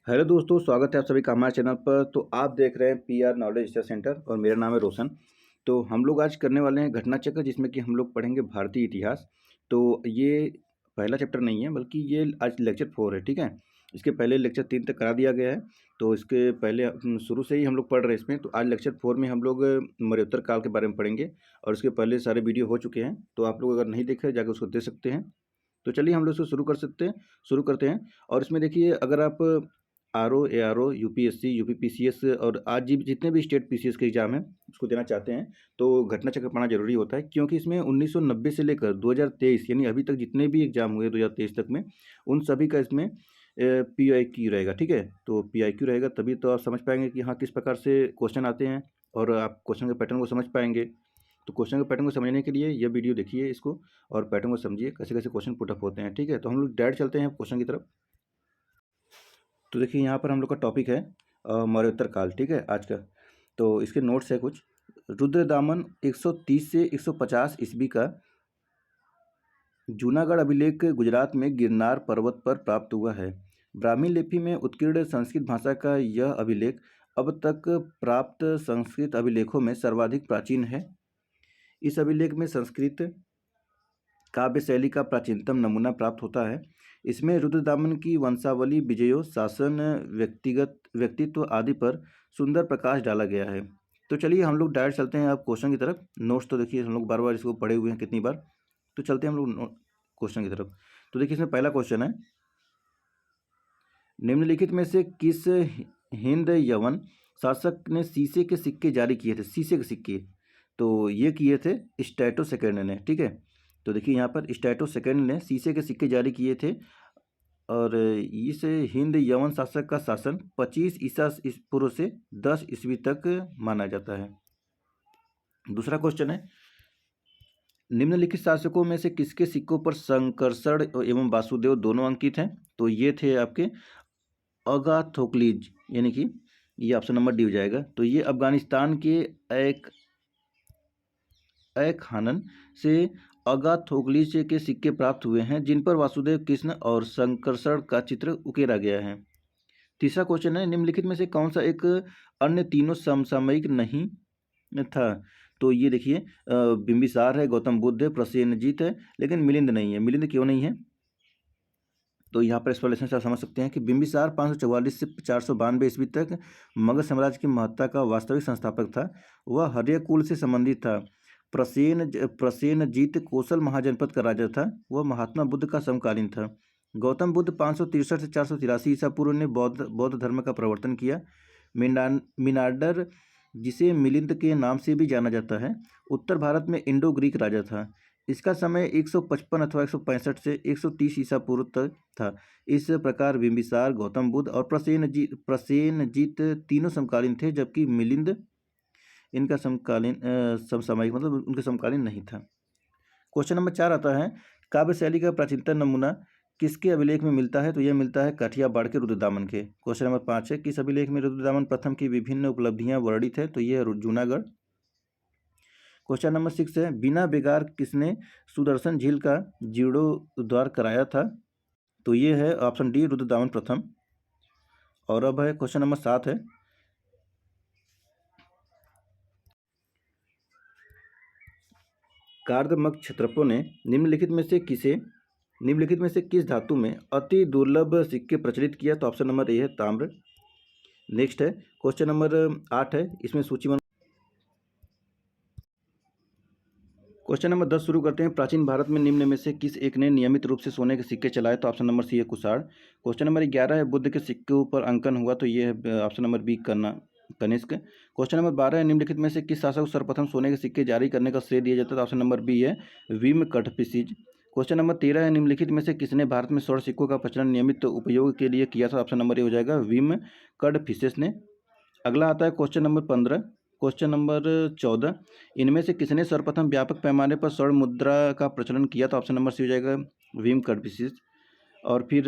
Hello दोस्तों, स्वागत है आप सभी का हमारे चैनल पर। तो आप देख रहे हैं पीआर नॉलेज रिसर्च सेंटर और मेरा नाम है रोशन। तो हम लोग आज करने वाले हैं घटना चक्र, जिसमें कि हम लोग पढ़ेंगे भारतीय इतिहास। तो ये पहला चैप्टर नहीं है, बल्कि ये आज लेक्चर 4 है, ठीक है। इसके पहले लेक्चर 3 तक करा दिया गया है। तो इसके पहले शुरू से ही हम लोग पढ़ रहे हैं इसमें। तो आज लेक्चर 4 में हम लोग मरणोत्तर काल के बारे में पढ़ेंगे, और इसके पहले सारे वीडियो हो चुके हैं। तो आप लोग अगर नहीं देखे जाकर उसको देख सकते हैं। तो चलिए हम लोग इसको शुरू करते हैं। और इसमें देखिए, अगर आप आरओ, एआरओ, यूपीएससी, यूपीपीसीएस और आज जितने भी स्टेट पीसीएस के एग्जाम हैं उसको देना चाहते हैं, तो घटना चक्र पढ़ना जरूरी होता है। क्योंकि इसमें 1990 से लेकर 2023 यानी अभी तक जितने भी एग्जाम हुए 2023 तक में, उन सभी का इसमें PIQ रहेगा, ठीक है। तो PIQ रहेगा, तभी तो आप समझ पाएंगे कि हाँ किस प्रकार से क्वेश्चन आते हैं, और आप क्वेश्चन के पैटर्न को समझ पाएंगे। तो क्वेश्चन के पैटर्न को समझने के लिए यह वीडियो देखिए इसको, और पैटर्न को समझिए कैसे कैसे क्वेश्चन पुटअप होते हैं, ठीक है। तो हम लोग डायरेक्ट चलते हैं क्वेश्चन की तरफ। तो देखिए, यहाँ पर हम लोग का टॉपिक है मरणोत्तर काल, ठीक है, आज का। तो इसके नोट्स है कुछ। रुद्रदामन 130 से 150 ईस्वी का जूनागढ़ अभिलेख गुजरात में गिरनार पर्वत पर प्राप्त हुआ है। ब्राह्मी लिपि में उत्कीर्ण संस्कृत भाषा का यह अभिलेख अब तक प्राप्त संस्कृत अभिलेखों में सर्वाधिक प्राचीन है। इस अभिलेख में संस्कृत काव्य शैली का प्राचीनतम नमूना प्राप्त होता है। इसमें रुद्रदामन की वंशावली, विजयों, शासन, व्यक्तिगत व्यक्तित्व आदि पर सुंदर प्रकाश डाला गया है। तो चलिए हम लोग डायरेक्ट चलते हैं अब क्वेश्चन की तरफ। नोट्स तो देखिए हम लोग बार बार इसको पढ़े हुए हैं कितनी बार। तो चलते हैं हम लोग क्वेश्चन की तरफ। तो देखिए इसमें पहला क्वेश्चन है, निम्नलिखित में से किस हिंद यवन शासक ने शीशे के सिक्के जारी किए थे? शीशे के सिक्के तो ये किए थे स्टैटो सेकेंड ने, ठीक है। तो देखिए यहाँ पर स्टैटो सेकेंड ने शीशे के सिक्के जारी किए थे, और इस हिंद यवन शासक का शासन 25 ईसा पूर्व से 10 ईस्वी तक माना जाता है। दूसरा क्वेश्चन है, निम्नलिखित शासकों में से किसके सिक्कों पर संकर्षण एवं वासुदेव दोनों अंकित हैं? तो ये थे आपके अगाथोक्लिज, यानी कि ये ऑप्शन नंबर डी हो जाएगा। तो ये अफगानिस्तान के खानन से अगाथोक्लिज के सिक्के प्राप्त हुए हैं, जिन पर वासुदेव कृष्ण और संकर्षण का चित्र उकेरा गया है। तीसरा क्वेश्चन है, निम्नलिखित में से कौन सा एक अन्य तीनों समसामयिक नहीं था? तो ये देखिए, बिंबिसार है, गौतम बुद्ध है, प्रसेनजीत है, लेकिन मिलिंद नहीं है। मिलिंद क्यों नहीं है? तो यहाँ पर एक्सप्लेनेशन से आप समझ सकते हैं कि बिंबिसार 544 से 492 ईस्वी तक मगध साम्राज्य की महत्ता का वास्तविक संस्थापक था। वह हर्य कुल से संबंधित था। प्रसेनजीत कौशल महाजनपद का राजा था। वह महात्मा बुद्ध का समकालीन था। गौतम बुद्ध 563 से 483 ईसा पूर्व ने बौद्ध धर्म का प्रवर्तन किया। मिनार्डर, जिसे मिलिंद के नाम से भी जाना जाता है, उत्तर भारत में इंडो ग्रीक राजा था। इसका समय 155 अथवा 165 से 130 ईसा पूर्व तक था। इस प्रकार बिंबिसार, गौतम बुद्ध और प्रसेनजीत तीनों समकालीन थे, जबकि मिलिंद इनका समसामयिक मतलब उनके समकालीन नहीं था। क्वेश्चन नंबर 4 आता है, काव्य शैली का प्राचीनतम नमूना किसके अभिलेख में मिलता है? तो यह मिलता है काठियावाड़ के रुद्रदामन के। क्वेश्चन नंबर 5 है, किस अभिलेख में रुद्रदामन प्रथम की विभिन्न उपलब्धियां वर्णित है? तो यह है जूनागढ़। क्वेश्चन नंबर 6 है, बिना बेगार किसने सुदर्शन झील का जीर्णोद्धार कराया था? तो ये है ऑप्शन डी, रुद्रदामन प्रथम। और अब है क्वेश्चन नंबर 7 है, कार्दमक क्षत्रपों ने निम्नलिखित में से किस धातु में अति दुर्लभ सिक्के प्रचलित किया? तो ऑप्शन नंबर ए है ताम्र। नेक्स्ट है क्वेश्चन नंबर 8 है, इसमें सूचीबद्ध। क्वेश्चन नंबर 10 शुरू करते हैं। प्राचीन भारत में निम्न में से किस एक ने नियमित रूप से सोने के सिक्के चलाए? तो ऑप्शन नंबर सी है कुषाण। क्वेश्चन नंबर 11 है, बुद्ध के सिक्के पर अंकन हुआ? तो ये है option number B Kanishka. Question number 12 है, निम्नलिखित में से किस शासक को सर्वप्रथम सोने के सिक्के जारी करने का श्रेय दिया जाता है? तो ऑप्शन नंबर बी है विम कटपिसिज। क्वेश्चन नंबर 13 है, निम्नलिखित में से किसने भारत में स्वर्ण सिक्कों का प्रचलन नियमित उपयोग के लिए किया था? ऑप्शन नंबर ए हो जाएगा विम कटफिसेस ने। अगला आता है क्वेश्चन नंबर 15। क्वेश्चन नंबर 14, इनमें से किसने सर्वप्रथम व्यापक पैमाने पर स्वर्ण मुद्रा का प्रचलन किया? तो ऑप्शन नंबर सी हो जाएगा विम कटफिसिस। और फिर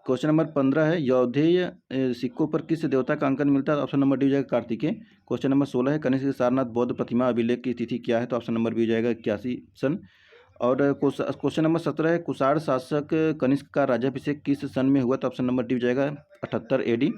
क्वेश्चन नंबर 15 है, यौधेय सिक्कों पर किस देवता का अंकन मिलता है? ऑप्शन नंबर डी हो जाएगा कार्तिकेय। क्वेश्चन नंबर 16 है, कनिष्क सारनाथ बौद्ध प्रतिमा अभिलेख की तिथि क्या है? तो ऑप्शन नंबर बी हो जाएगा 81 सन। और क्वेश्चन नंबर 17 है, कुषाण शासक कनिष्क का राज्याभिषेक किस सन में हुआ? तो ऑप्शन नंबर डी हो जाएगा 78 AD।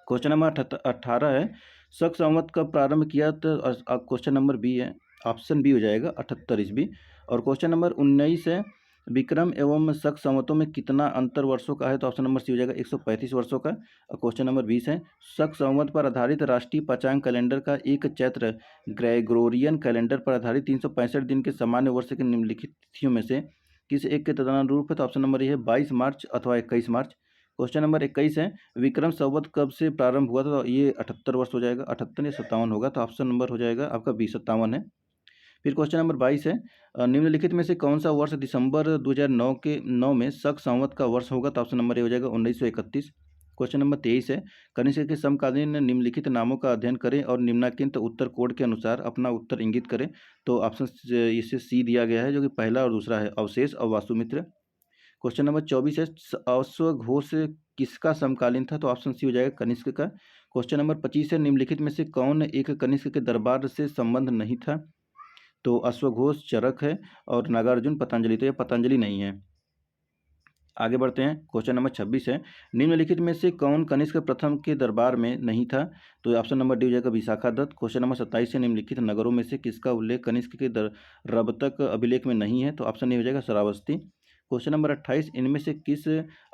क्वेश्चन नंबर 18 है, शक संवत कब प्रारंभ किया? तो क्वेश्चन नंबर बी है, ऑप्शन बी हो जाएगा 78 ईस्वी। और क्वेश्चन नंबर 19 है, विक्रम एवं शक संवतों में कितना अंतर वर्षों का है? तो ऑप्शन नंबर सी हो जाएगा 135 वर्षों का। और क्वेश्चन नंबर 20 है, शक संवत पर आधारित राष्ट्रीय पाचांग कैलेंडर का एक चैत्र ग्रेगोरियन कैलेंडर पर आधारित 365 दिन के सामान्य वर्ष के निम्नलिखित तिथियों में से किस एक के तदनुरूप है? तो ऑप्शन नंबर ये है 22 मार्च अथवा 21 मार्च। क्वेश्चन नंबर 21 है, विक्रम संवत कब से प्रारंभ हुआ था? तो ये 78 वर्ष हो जाएगा, 78 या 57 होगा, तो ऑप्शन नंबर हो जाएगा आपका 57 है। फिर क्वेश्चन नंबर 22 है, निम्नलिखित में से कौन सा वर्ष दिसंबर 2009 में शक संवत का वर्ष होगा? तो ऑप्शन नंबर ए हो जाएगा 1931। क्वेश्चन नंबर 23 है, कनिष्क के समकालीन निम्नलिखित नामों का अध्ययन करें और निम्नांकित उत्तर कोड के अनुसार अपना उत्तर इंगित करें। तो ऑप्शन इसे सी दिया गया है, जो कि पहला और दूसरा है, अवशेष और वास्तुमित्र। क्वेश्चन नंबर 24 है, अश्वघोष किसका समकालीन था? तो ऑप्शन सी हो जाएगा कनिष्क का। क्वेश्चन नंबर 25 है, निम्नलिखित में से कौन एक कनिष्क के दरबार से संबंध नहीं था? तो अश्वघोष चरक है और नागार्जुन पतंजलि, तो ये पतंजलि नहीं है। आगे बढ़ते हैं, क्वेश्चन नंबर 26 है, निम्नलिखित में से कौन कनिष्क प्रथम के दरबार में नहीं था? तो ऑप्शन नंबर डी हो जाएगा विशाखा दत्त। क्वेश्चन नंबर 27 है, निम्नलिखित नगरों में से किसका उल्लेख कनिष्क के रबतक अभिलेख में नहीं है? तो ऑप्शन ए हो जाएगा श्रावस्ती। क्वेश्चन नंबर 28, इनमें से किस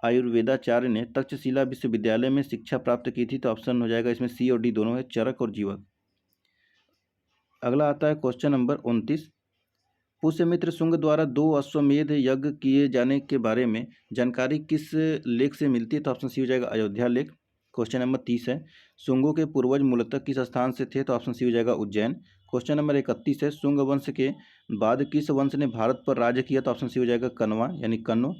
आयुर्वेदाचार्य ने तक्षशिला विश्वविद्यालय में शिक्षा प्राप्त की थी? तो ऑप्शन हो जाएगा इसमें सी और डी दोनों है, चरक और जीवक। अगला आता है क्वेश्चन नंबर 29, पुष्यमित्र शुंग द्वारा 2 अश्वमेध यज्ञ किए जाने के बारे में जानकारी किस लेख से मिलती है? तो ऑप्शन सी हो जाएगा अयोध्या लेख। क्वेश्चन नंबर 30 है, शुंगों के पूर्वज मूलतः किस स्थान से थे? तो ऑप्शन सी हो जाएगा उज्जैन। क्वेश्चन नंबर 31 है, शुंग वंश के बाद किस वंश ने भारत पर राज्य किया? तो ऑप्शन सी हो जाएगा कण्वा यानी कण्व।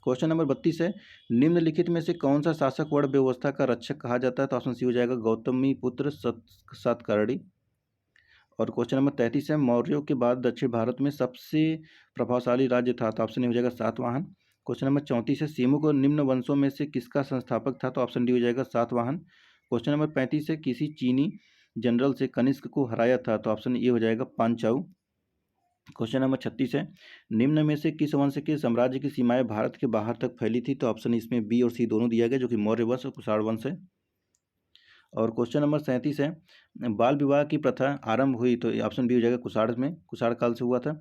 क्वेश्चन नंबर 32 है, निम्नलिखित में से कौन सा शासक वर्ण व्यवस्था का रक्षक कहा जाता है? तो ऑप्शन सी हो जाएगा गौतमी पुत्र सातकर्णी। और क्वेश्चन नंबर 33 है, मौर्यों के बाद दक्षिण भारत में सबसे प्रभावशाली राज्य था? तो ऑप्शन ए हो जाएगा सातवाहन। क्वेश्चन नंबर 34 है, सिमुक निम्न वंशों में से किसका संस्थापक था? तो ऑप्शन डी हो जाएगा सातवाहन। क्वेश्चन नंबर 35 है, किसी चीनी जनरल से कनिष्क को हराया था? तो ऑप्शन ए हो जाएगा पांचाऊ। क्वेश्चन नंबर 36 है, निम्न में से किस वंश के साम्राज्य की सीमाएं भारत के बाहर तक फैली थी? तो ऑप्शन इसमें बी और सी दोनों दिया गया, जो कि मौर्य वंश और कुषाण वंश है। और क्वेश्चन नंबर 37 है, बाल विवाह की प्रथा आरंभ हुई? तो ऑप्शन बी हो जाएगा कुषाण में, कुषाण काल से हुआ था।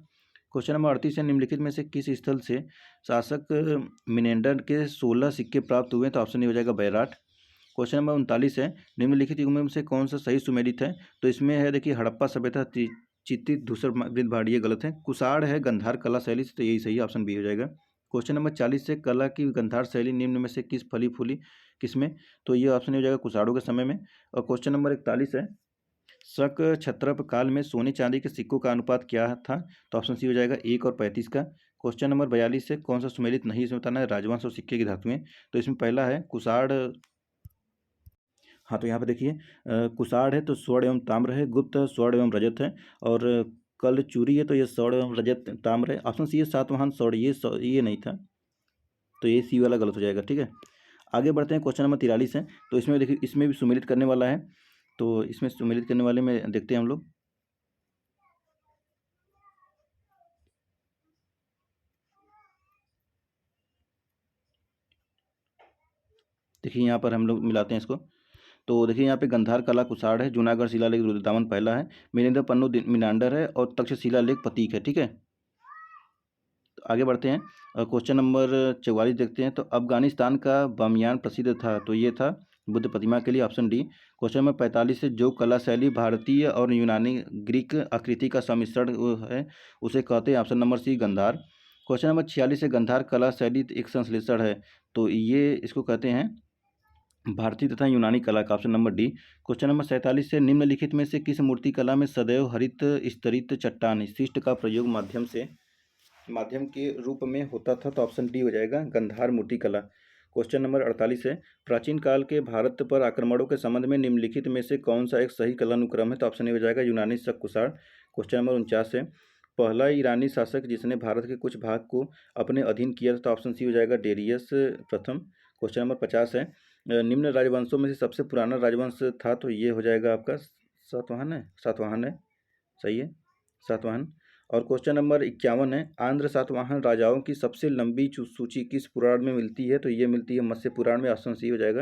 क्वेश्चन नंबर 38 है, निम्नलिखित में से किस स्थल से शासक मिनेंडर के 16 सिक्के प्राप्त हुए? तो ऑप्शन ए हो जाएगा बैराट। क्वेश्चन नंबर 39 है, निम्नलिखित युग में से कौन सा सही सुमेलित है? तो इसमें है देखिए हड़प्पा सभ्यता, चित्रित धूसर वृद्धभाड़, ये गलत है। कुषाण है गंधार कला शैली से, तो यही सही है, ऑप्शन बी हो जाएगा। क्वेश्चन नंबर 40 से, कला की गंधार शैली निम्न में से किस फली फूली किसमें? तो ये ऑप्शन हो जाएगा कुषाणों के समय में। और क्वेश्चन नंबर 41 है, शक क्षत्रप काल में सोने चांदी के सिक्कों का अनुपात क्या था? तो ऑप्शन सी हो जाएगा 1 और 35 का। क्वेश्चन नंबर 42 है, कौन सा सुमेलित नहीं, इसमें बताना है राजवंश और सिक्के की धातुएं। तो इसमें पहला है कुषाण। हाँ, तो यहाँ पे देखिए कुषाण है तो स्वर्ण एवं ताम्र है, गुप्त स्वर्ण एवं रजत है, और कल चूरी है तो ये स्वर्ण एवं रजत ताम्र है। ऑप्शन सी है सातवाहन स्वर्ण, ये नहीं था, तो ये सी वाला गलत हो जाएगा। ठीक है, आगे बढ़ते हैं, क्वेश्चन नंबर 43 है, तो इसमें देखिए इसमें भी सुमेलित करने वाला है, तो इसमें सुमेलित करने वाले में देखते हैं हम लोग। देखिए यहाँ पर हम लोग मिलाते हैं इसको, तो देखिए यहाँ पे गंधार कला कुषाण है, जूनागढ़ शिलालेख रुद्रतामन पहला है, मिनेंद्र पन्नू मिनांडर है, और तक्षशिला लेख प्रतीक है। ठीक है, तो आगे बढ़ते हैं, क्वेश्चन नंबर 44 देखते हैं, तो अफगानिस्तान का बामियान प्रसिद्ध था? तो ये था बुद्ध प्रतिमा के लिए, ऑप्शन डी। क्वेश्चन नंबर 45 से, जो कला शैली भारतीय और यूनानी ग्रीक आकृति का सम्मिश्रण है उसे कहते हैं? Option number C Gandhar. Question number 46 से, गंधार कला शैली एक संश्लेषण है? तो ये इसको कहते हैं भारतीय तथा यूनानी कला का, option number D. Question number 47 से, निम्नलिखित में से किस मूर्ति कला में सदैव हरित स्तरित चट्टान शिष्ट का प्रयोग माध्यम के रूप में होता था? तो ऑप्शन डी हो जाएगा गंधार मूर्ति कला। क्वेश्चन नंबर 48 है, प्राचीन काल के भारत पर आक्रमणों के संबंध में निम्नलिखित में से कौन सा एक सही कलानुक्रम है? तो ऑप्शन ए हो जाएगा यूनानी शक कुषाण। क्वेश्चन नंबर 49 है, पहला ईरानी शासक जिसने भारत के कुछ भाग को अपने अधीन किया था? तो ऑप्शन सी हो जाएगा डेरियस प्रथम। क्वेश्चन नंबर 50 है, निम्न राजवंशों में से सबसे पुराना राजवंश था? तो ये हो जाएगा आपका सातवाहन है, सही है, सातवाहन। और क्वेश्चन नंबर 51 है, आंध्र सातवाहन राजाओं की सबसे लंबी सूची किस पुराण में मिलती है? तो ये मिलती है मत्स्य पुराण में, ऑप्शन सी हो जाएगा।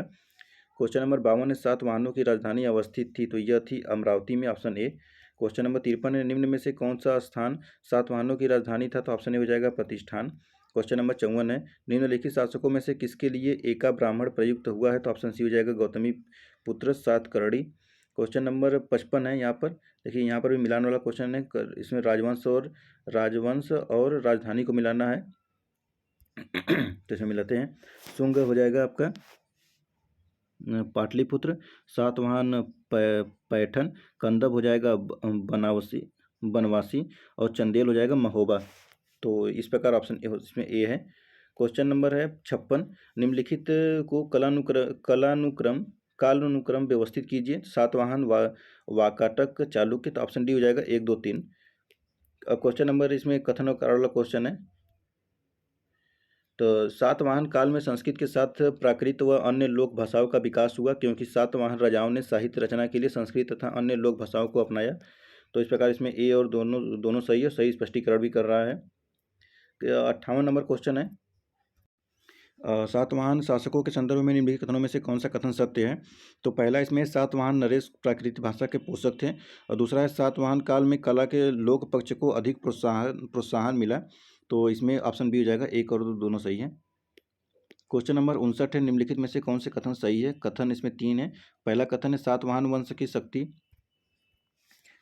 क्वेश्चन नंबर 52 है, सातवाहनों की राजधानी अवस्थित थी? तो यह थी अमरावती में, ऑप्शन ए। क्वेश्चन नंबर 53 है, निम्न में से कौन सा स्थान सातवाहनों की राजधानी था? तो ऑप्शन ए हो जाएगा प्रतिष्ठान। क्वेश्चन नंबर 54 है, निम्नलिखित शासकों में से किसके लिए एका ब्राह्मण प्रयुक्त हुआ है? तो ऑप्शन सी हो जाएगा गौतमी पुत्र सातकर्णी। क्वेश्चन नंबर 55 है, यहाँ पर देखिए, यहाँ पर भी मिलान वाला क्वेश्चन है। इसमें राजवंश और राजधानी को मिलाना है। तो इसमें मिलाते हैं। शुंग हो जाएगा आपका पाटलिपुत्र, सातवाहन पैठन, कंदब हो जाएगा बनवासी और चंदेल हो जाएगा महोबा। तो इस प्रकार ऑप्शन इसमें ए है। क्वेश्चन नंबर है 56, निम्नलिखित को कालानुक्रम व्यवस्थित कीजिए। सातवाहन वाकाटक चालुक्य। तो ऑप्शन डी हो जाएगा 1 2 3। क्वेश्चन नंबर इसमें कथन और कारण वाला क्वेश्चन है। तो सातवाहन काल में संस्कृत के साथ प्राकृत व अन्य लोक भाषाओं का विकास हुआ, क्योंकि सातवाहन राजाओं ने साहित्य रचना के लिए संस्कृत तथा अन्य लोक भाषाओं को अपनाया। तो इस प्रकार इसमें ए और दोनों सही है, सही स्पष्टीकरण भी कर रहा है। 58 नंबर क्वेश्चन है, सातवाहन शासकों के संदर्भ में निम्नलिखित कथनों में से कौन सा कथन सत्य है? तो पहला इसमें सातवाहन नरेश प्राकृतिक भाषा के पोषक थे, और दूसरा है सातवाहन काल में कला के लोक पक्ष को अधिक प्रोत्साहन मिला। तो इसमें ऑप्शन बी हो जाएगा, एक और दोनों सही है। क्वेश्चन नंबर 59 है, निम्नलिखित में से कौन से कथन सही है? कथन इसमें 3 है। पहला कथन है, सातवाहन वंश की शक्ति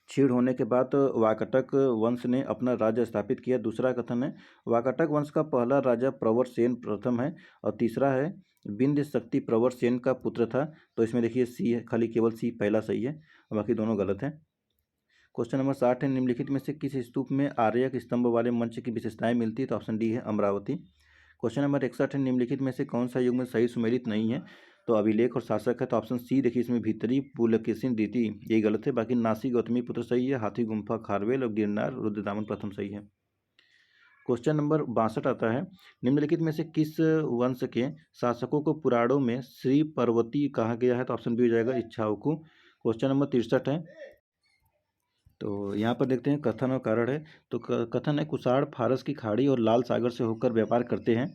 क्षीण होने के बाद वाकाटक वंश ने अपना राज्य स्थापित किया। दूसरा कथन है, वाकाटक वंश का पहला राजा प्रवर सेन प्रथम है। और तीसरा है, विंध्य शक्ति प्रवर सेन का पुत्र था। तो इसमें देखिए सी है, खाली केवल सी पहला सही है, बाकी दोनों गलत हैं। क्वेश्चन नंबर 60 है, निम्नलिखित में से किस स्तूप में आर्यक स्तंभ वाले मंच की विशेषताएं मिलती है? तो ऑप्शन डी है अमरावती। क्वेश्चन नंबर 61 है, निम्नलिखित में से कौन सा युग में सही सुमेलित नहीं है? तो अभिलेख और शासक है। तो ऑप्शन सी देखिए, इसमें भीतरी पुलकेशिन द्वितीय ये गलत है, बाकी नासी गौतमी पुत्र सही है, हाथी गुम्फा खारवेल और गिरनार रुद्रदामन प्रथम सही है। क्वेश्चन नंबर 62 आता है, निम्नलिखित में से किस वंश के शासकों को पुराणों में श्री पर्वती कहा गया है? तो ऑप्शन बी हो जाएगा इच्छाकू। क्वेश्चन नंबर 63 है, तो यहाँ पर देखते हैं कथन और कारण है। तो कथन है, कुषाण फारस की खाड़ी और लाल सागर से होकर व्यापार करते हैं।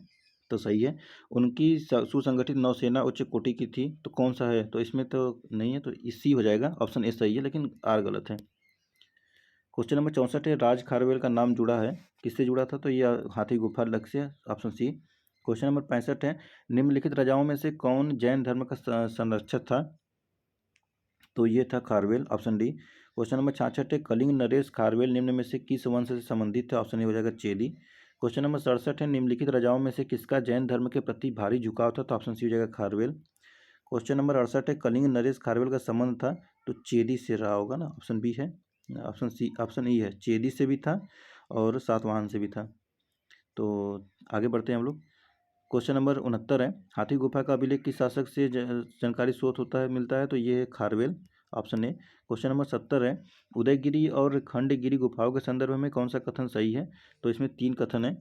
तो सही है। उनकी सुसंगठित नौसेना उच्च कोटि की थी। तो कौन सा है? तो इसमें तो नहीं है, तो इसी हो जाएगा, ऑप्शन ए सही है, लेकिन आर गलत है। क्वेश्चन नंबर 64 है, राज खारवेल का नाम जुड़ा है, किससे जुड़ा था? तो ये हाथी गुफा लक्ष्य, ऑप्शन सी। क्वेश्चन नंबर 65 है, निम्नलिखित राजाओं में से कौन जैन धर्म का संरक्षक था? तो ये था Kharavela, option D. Question number 66 है, कलिंग नरेश खारवेल निम्न में से किस वंश से संबंधित थे? ऑप्शन ए हो जाएगा चेदी। क्वेश्चन नंबर 67 है, निम्नलिखित राजाओं में से किसका जैन धर्म के प्रति भारी झुकाव था? तो ऑप्शन सी हो जाएगा खारवेल। क्वेश्चन नंबर 68 है, कलिंग नरेश खारवेल का संबंध था? तो चेदी से रहा होगा ना, ऑप्शन बी है, ऑप्शन ई है, चेदी से भी था और सातवाहन से भी था। तो आगे बढ़ते हैं हम लोग। क्वेश्चन नंबर 69 है, हाथी गुफा का अभिलेख किस शासक से जानकारी स्रोत होता है मिलता है? तो ये है Kharavela, option A. Question number 70 है, उदयगिरी और खंडगिरी गुफाओं के संदर्भ में कौन सा कथन सही है? तो इसमें 3 कथन है,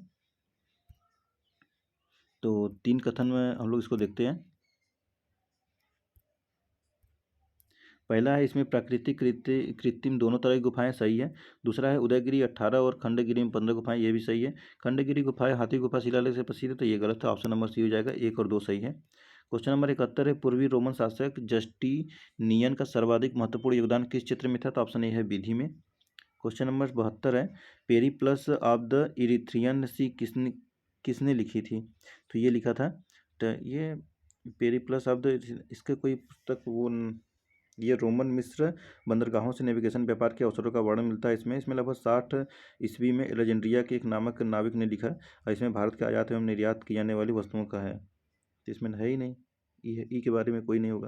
तो 3 कथन में हम लोग इसको देखते हैं। पहला है, इसमें प्राकृतिक कृत्रिम दोनों तरह की गुफाएं सही है। दूसरा है, उदयगिरी 18 और खंडगिरी में 15 गुफाएं, ये भी सही है। खंडगिरी गुफाएं हाथी गुफा शिलालेख से प्रसिद्ध है, तो ये गलत है, ऑप्शन नंबर सी हो जाएगा, 1 और 2 सही है। क्वेश्चन नंबर 71 है, पूर्वी रोमन शासक जस्टिनियन का सर्वाधिक महत्वपूर्ण योगदान किस क्षेत्र में था? तो ऑप्शन ए है विधि में। क्वेश्चन नंबर 72 है, पेरीप्लस ऑफ द इरिथ्रियन सी किसने लिखी थी? तो ये लिखा था, तो ये पेरीप्लस ऑफ द, इसके कोई पुस्तक वो ये रोमन मिस्र बंदरगाहों से नेविगेशन व्यापार के अवसरों का वर्णन मिलता है इसमें लगभग 60 ईस्वी में एलेजेंड्रिया के एक नामक नाविक ने लिखा, और इसमें भारत के आयात एवं निर्यात की जाने वाली वस्तुओं का है। तो इसमें है ही नहीं, ई के बारे में कोई नहीं होगा।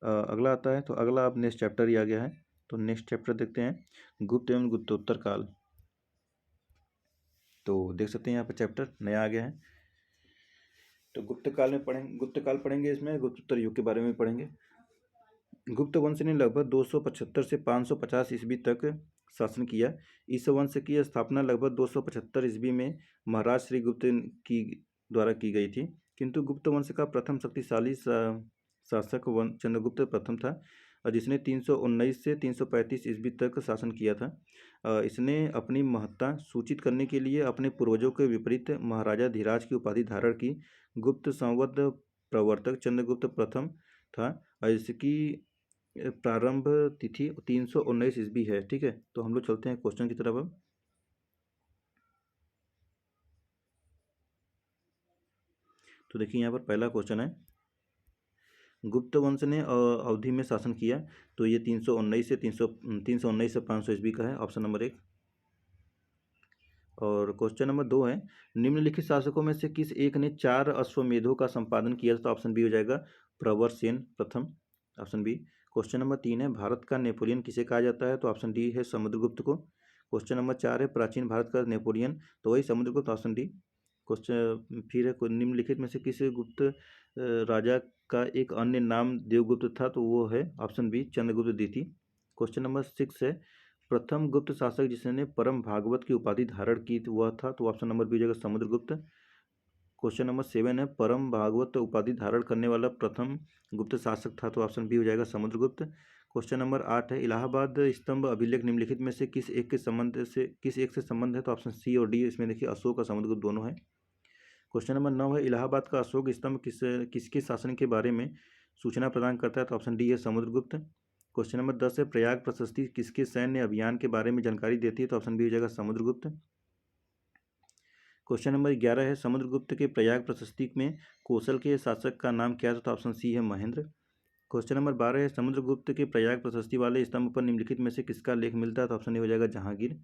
अगला आता है, तो अगला अब नेक्स्ट चैप्टर ही आ गया है। तो नेक्स्ट चैप्टर देखते हैं, गुप्त एवं गुप्तोत्तर काल। तो देख सकते हैं यहाँ पर चैप्टर नया आ गया है। तो गुप्त काल में पढ़ेंगे, गुप्त काल पढ़ेंगे, इसमें गुप्तोत्तर युग के बारे में पढ़ेंगे। गुप्त वंश ने लगभग 275 से 550 ईस्वी तक शासन किया। इस वंश की स्थापना लगभग 275 ईस्वी में महाराज श्रीगुप्त की द्वारा की गई थी, किंतु गुप्त वंश का प्रथम शक्तिशाली शासक चंद्रगुप्त प्रथम था। और जिसने 319 से 335 ईस्वी तक शासन किया था। इसने अपनी महत्ता सूचित करने के लिए अपने पूर्वजों के विपरीत महाराजा धीराज की उपाधि धारण की। गुप्त संवत प्रवर्तक चंद्रगुप्त प्रथम था और इसकी प्रारंभ तिथि 319 ईस्वी है। ठीक है, तो हम लोग चलते हैं क्वेश्चन की तरफ अब। तो देखिए यहाँ पर पहला क्वेश्चन है, गुप्त वंश ने अवधि में शासन किया। तो ये 319 से 319 से 500 ईस्वी का है, ऑप्शन नंबर 1। और क्वेश्चन नंबर 2 है, निम्नलिखित शासकों में से किस एक ने 4 अश्वमेधों का संपादन किया? तो ऑप्शन बी हो जाएगा प्रवर सेन प्रथम, ऑप्शन बी। क्वेश्चन नंबर 3 है, भारत का नेपोलियन किसे कहा जाता है? तो ऑप्शन डी है समुद्रगुप्त को। क्वेश्चन नंबर 4 है, प्राचीन भारत का नेपोलियन, तो वही समुद्रगुप्त, ऑप्शन डी। क्वेश्चन फिर है, निम्नलिखित में से किस गुप्त राजा का एक अन्य नाम देवगुप्त था? तो वो है ऑप्शन बी चंद्रगुप्त द्वितीय। क्वेश्चन नंबर 6 है, प्रथम गुप्त शासक जिसने परम भागवत की उपाधि धारण की वह था? तो ऑप्शन नंबर बी हो जाएगा समुद्रगुप्त। क्वेश्चन नंबर 7 है, परम भागवत उपाधि धारण करने वाला प्रथम गुप्त शासक था? तो ऑप्शन बी हो जाएगा समुद्रगुप्त। क्वेश्चन नंबर 8 है, इलाहाबाद स्तंभ अभिलेख निम्नलिखित में से किस एक से संबंध है? तो ऑप्शन सी और डी, इसमें देखिए अशोक और समुद्रगुप्त दोनों है। क्वेश्चन नंबर 9 है, इलाहाबाद का अशोक स्तंभ किसके शासन के बारे में सूचना प्रदान करता है? तो ऑप्शन डी है समुद्रगुप्त। क्वेश्चन नंबर 10 है, प्रयाग प्रशस्ति किसके सैन्य अभियान के बारे में जानकारी देती है? तो ऑप्शन बी हो जाएगा समुद्रगुप्त। क्वेश्चन नंबर 11 है, समुद्रगुप्त के प्रयाग प्रशस्ति में कौशल के शासक का नाम क्या था? तो ऑप्शन सी है महेंद्र। क्वेश्चन नंबर 12 है, समुद्रगुप्त के प्रयाग प्रशस्ति वाले स्तंभ पर निम्नलिखित में से किसका लेख मिलता है? तो ऑप्शन ए हो जाएगा जहांगीर।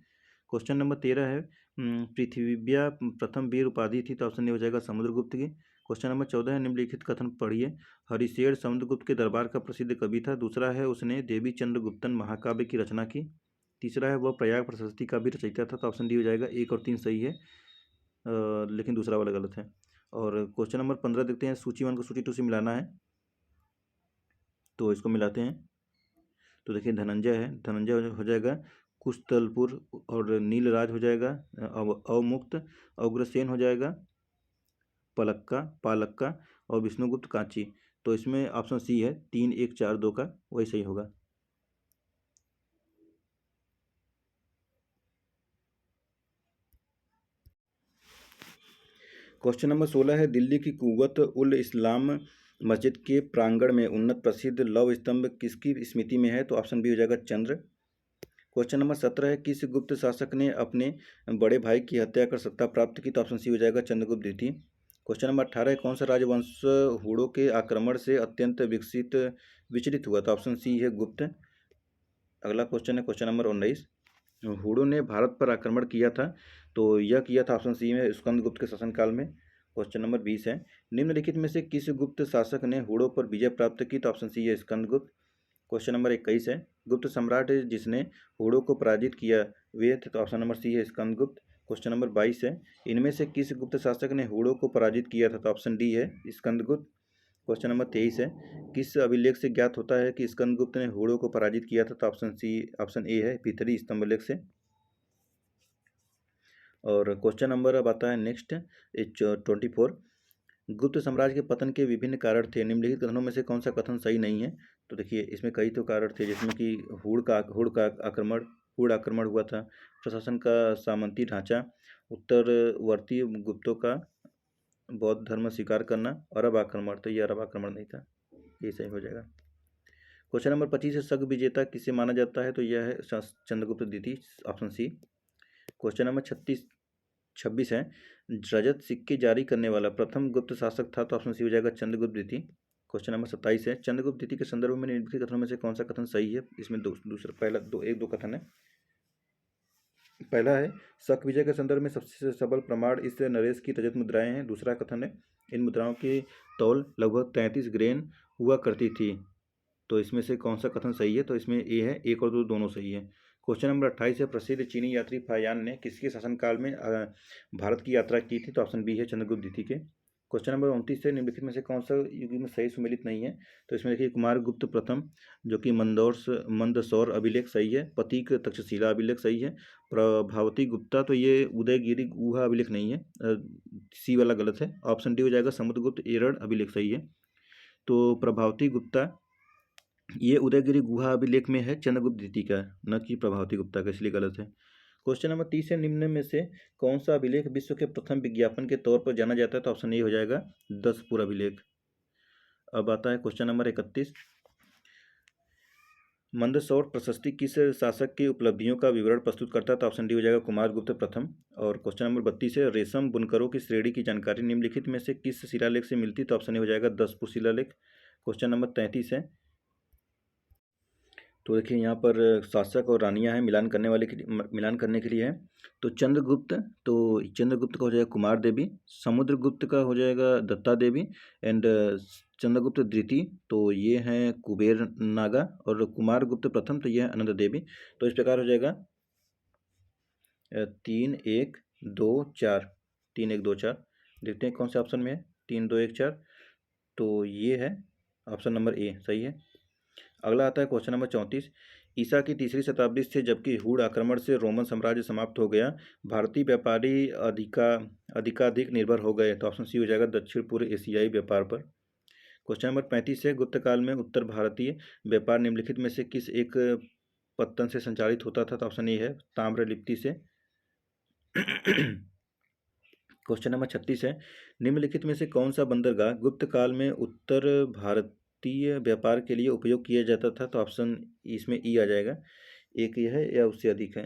क्वेश्चन नंबर 13 है, पृथ्वीव्या प्रथम वीर उपाधि थी? तो ऑप्शन ए हो जाएगा समुद्रगुप्त की। क्वेश्चन नंबर 14 है, निम्नलिखित कथन पढ़िए। हरिशेर समुद्रगुप्त के दरबार का प्रसिद्ध कवि था। दूसरा है, उसने देवी चंद्रगुप्तन महाकाव्य की रचना की। तीसरा है, वह प्रयाग प्रशस्ति का भी रचयिता था। तो ऑप्शन डी हो जाएगा, 1 और 3 सही है, लेकिन दूसरा वाला गलत है। और क्वेश्चन नंबर 15 देखते हैं, सूची 1 को सूची 2 से मिलाना है, तो इसको मिलाते हैं। तो देखिए धनंजय है, धनंजय हो जाएगा कुशतलपुर, और नीलराज हो जाएगा अवमुक्त, अग्रसेन हो जाएगा पालक्का, और विष्णुगुप्त कांची। तो इसमें ऑप्शन सी है 3, 1, 4, 2 का, वही सही होगा। क्वेश्चन नंबर 16 है, दिल्ली की कुव्वत उल इस्लाम मस्जिद के प्रांगण में उन्नत प्रसिद्ध लौह स्तंभ किसकी स्मृति में है? तो ऑप्शन बी हो जाएगा चंद्र। क्वेश्चन नंबर 17 है, किस गुप्त शासक ने अपने बड़े भाई की हत्या कर सत्ता प्राप्त की? तो ऑप्शन सी हो जाएगा चंद्रगुप्त द्वितीय। क्वेश्चन नंबर 18 है, कौन सा राजवंश हूणों के आक्रमण से अत्यंत विचलित हुआ? तो ऑप्शन सी है गुप्त। अगला क्वेश्चन है क्वेश्चन नंबर 19, हूणों ने भारत पर आक्रमण किया था, तो यह किया था ऑप्शन सी में स्कंदगुप्त के शासनकाल में। क्वेश्चन नंबर 20 है, निम्नलिखित में से किस गुप्त शासक ने हूणों पर विजय प्राप्त की? तो ऑप्शन सी है स्कंदगुप्त। क्वेश्चन नंबर 21 है, गुप्त सम्राट जिसने हूणों को पराजित किया वे थे? तो ऑप्शन नंबर सी है स्कंदगुप्त। क्वेश्चन नंबर 22 है, इनमें से किस गुप्त शासक ने हूणों को पराजित किया था? तो ऑप्शन डी है स्कंदगुप्त। क्वेश्चन नंबर 23 है, किस अभिलेख से ज्ञात होता है कि स्कंदगुप्त ने हूणों को पराजित किया था? तो ऑप्शन ए है भीतरी स्तंभलेख से। और क्वेश्चन नंबर अब आता है नेक्स्ट 24, गुप्त साम्राज्य के पतन के विभिन्न कारण थे, निम्नलिखित कथनों में से कौन सा कथन सही नहीं है? तो देखिए इसमें कई तो कारण थे, जिसमें कि हूण आक्रमण हुआ था, प्रशासन का सामंती ढांचा, उत्तरवर्ती गुप्तों का बौद्ध धर्म स्वीकार करना, अरब आक्रमण। तो ये अरब आक्रमण नहीं था, ये सही हो जाएगा। क्वेश्चन नंबर 25 है, शक विजेता किसे माना जाता है? तो यह है चंद्रगुप्त द्वितीय, ऑप्शन सी। क्वेश्चन नंबर 26 है, रजत सिक्के जारी करने वाला प्रथम गुप्त शासक था? तो ऑप्शन सी हो जाएगा चंद्रगुप्त द्वितीय। क्वेश्चन नंबर 27 है, चंद्रगुप्त द्वितीय के संदर्भ में निम्नलिखित कथनों में से कौन सा कथन सही है? इसमें दो कथन है। पहला है, शक विजय के संदर्भ में सबसे सबल प्रमाण इस नरेश की रजत मुद्राएं हैं। दूसरा कथन है, इन मुद्राओं की तौल लगभग 33 ग्रेन हुआ करती थी। तो इसमें से कौन सा कथन सही है? तो इसमें ए है, 1 और 2 दोनों सही है। क्वेश्चन नंबर 28 है, प्रसिद्ध चीनी यात्री फायान ने किसके शासनकाल में भारत की यात्रा की थी? तो ऑप्शन बी है चंद्रगुप्त द्वितीय के। क्वेश्चन नंबर 29 है, निम्नलिखित में से कौन सा युग में सही सुमेलित नहीं है? तो इसमें देखिए कुमार गुप्त प्रथम, जो कि मंदसौर अभिलेख सही है, पतीक तक्षशिला अभिलेख सही है, प्रभावती गुप्ता, तो ये उदयगिरी गुहा अभिलेख नहीं है, सी वाला गलत है, ऑप्शन डी हो जाएगा समुद्रगुप्त एरड़ अभिलेख सही है। तो प्रभावती गुप्ता ये उदयगिरि गुहा अभिलेख में है चंद्रगुप्त द्वितीय का, न कि प्रभावती गुप्ता का, इसलिए गलत है। क्वेश्चन नंबर 30 है, निम्न में से कौन सा अभिलेख विश्व के प्रथम विज्ञापन के तौर पर जाना जाता है? तो ऑप्शन ए हो जाएगा 10 अभिलेख। अब आता है क्वेश्चन नंबर 31, मंदसौर प्रशस्ति किस शासक की उपलब्धियों का विवरण प्रस्तुत करता है? तो ऑप्शन डी हो जाएगा कुमारगुप्त प्रथम। और क्वेश्चन नंबर 32 है, रेशम बुनकरों की श्रेणी की जानकारी निम्नलिखित में से किस शिलालेख से मिलती है? तो ऑप्शन ए हो जाएगा 10 शिलालेख। क्वेश्चन नंबर 33 है, तो देखिए यहाँ पर शासक और रानियाँ हैं, मिलान करने के लिए है। तो चंद्रगुप्त का हो जाएगा कुमार देवी, समुद्रगुप्त का हो जाएगा दत्ता देवी, एंड चंद्रगुप्त द्वितीय तो ये हैं कुबेर नागा, और कुमारगुप्त प्रथम तो ये है आनंद देवी। तो इस प्रकार हो जाएगा 3 1 2 4, 3 1 2 4। देखते हैं कौन से ऑप्शन में है 3 2 1 4, तो ये है ऑप्शन नंबर ए सही है। अगला आता है क्वेश्चन नंबर 34, ईसा की तीसरी शताब्दी से जबकि हूण आक्रमण से रोमन साम्राज्य समाप्त हो गया, भारतीय व्यापारी अधिकाधिक निर्भर हो गए। तो ऑप्शन सी हो जाएगा दक्षिण पूर्व एशियाई व्यापार पर। क्वेश्चन नंबर 35 है, गुप्त काल में उत्तर भारतीय व्यापार निम्नलिखित में से किस एक पत्तन से संचालित होता था? तो ऑप्शन ए है ताम्रलिप्ति से। क्वेश्चन नंबर 36 है, निम्नलिखित में से कौन सा बंदरगाह गुप्त काल में उत्तर भारतीय व्यापार के लिए उपयोग किया जाता था? तो ऑप्शन इसमें ई आ जाएगा, एक ही है या उससे अधिक है।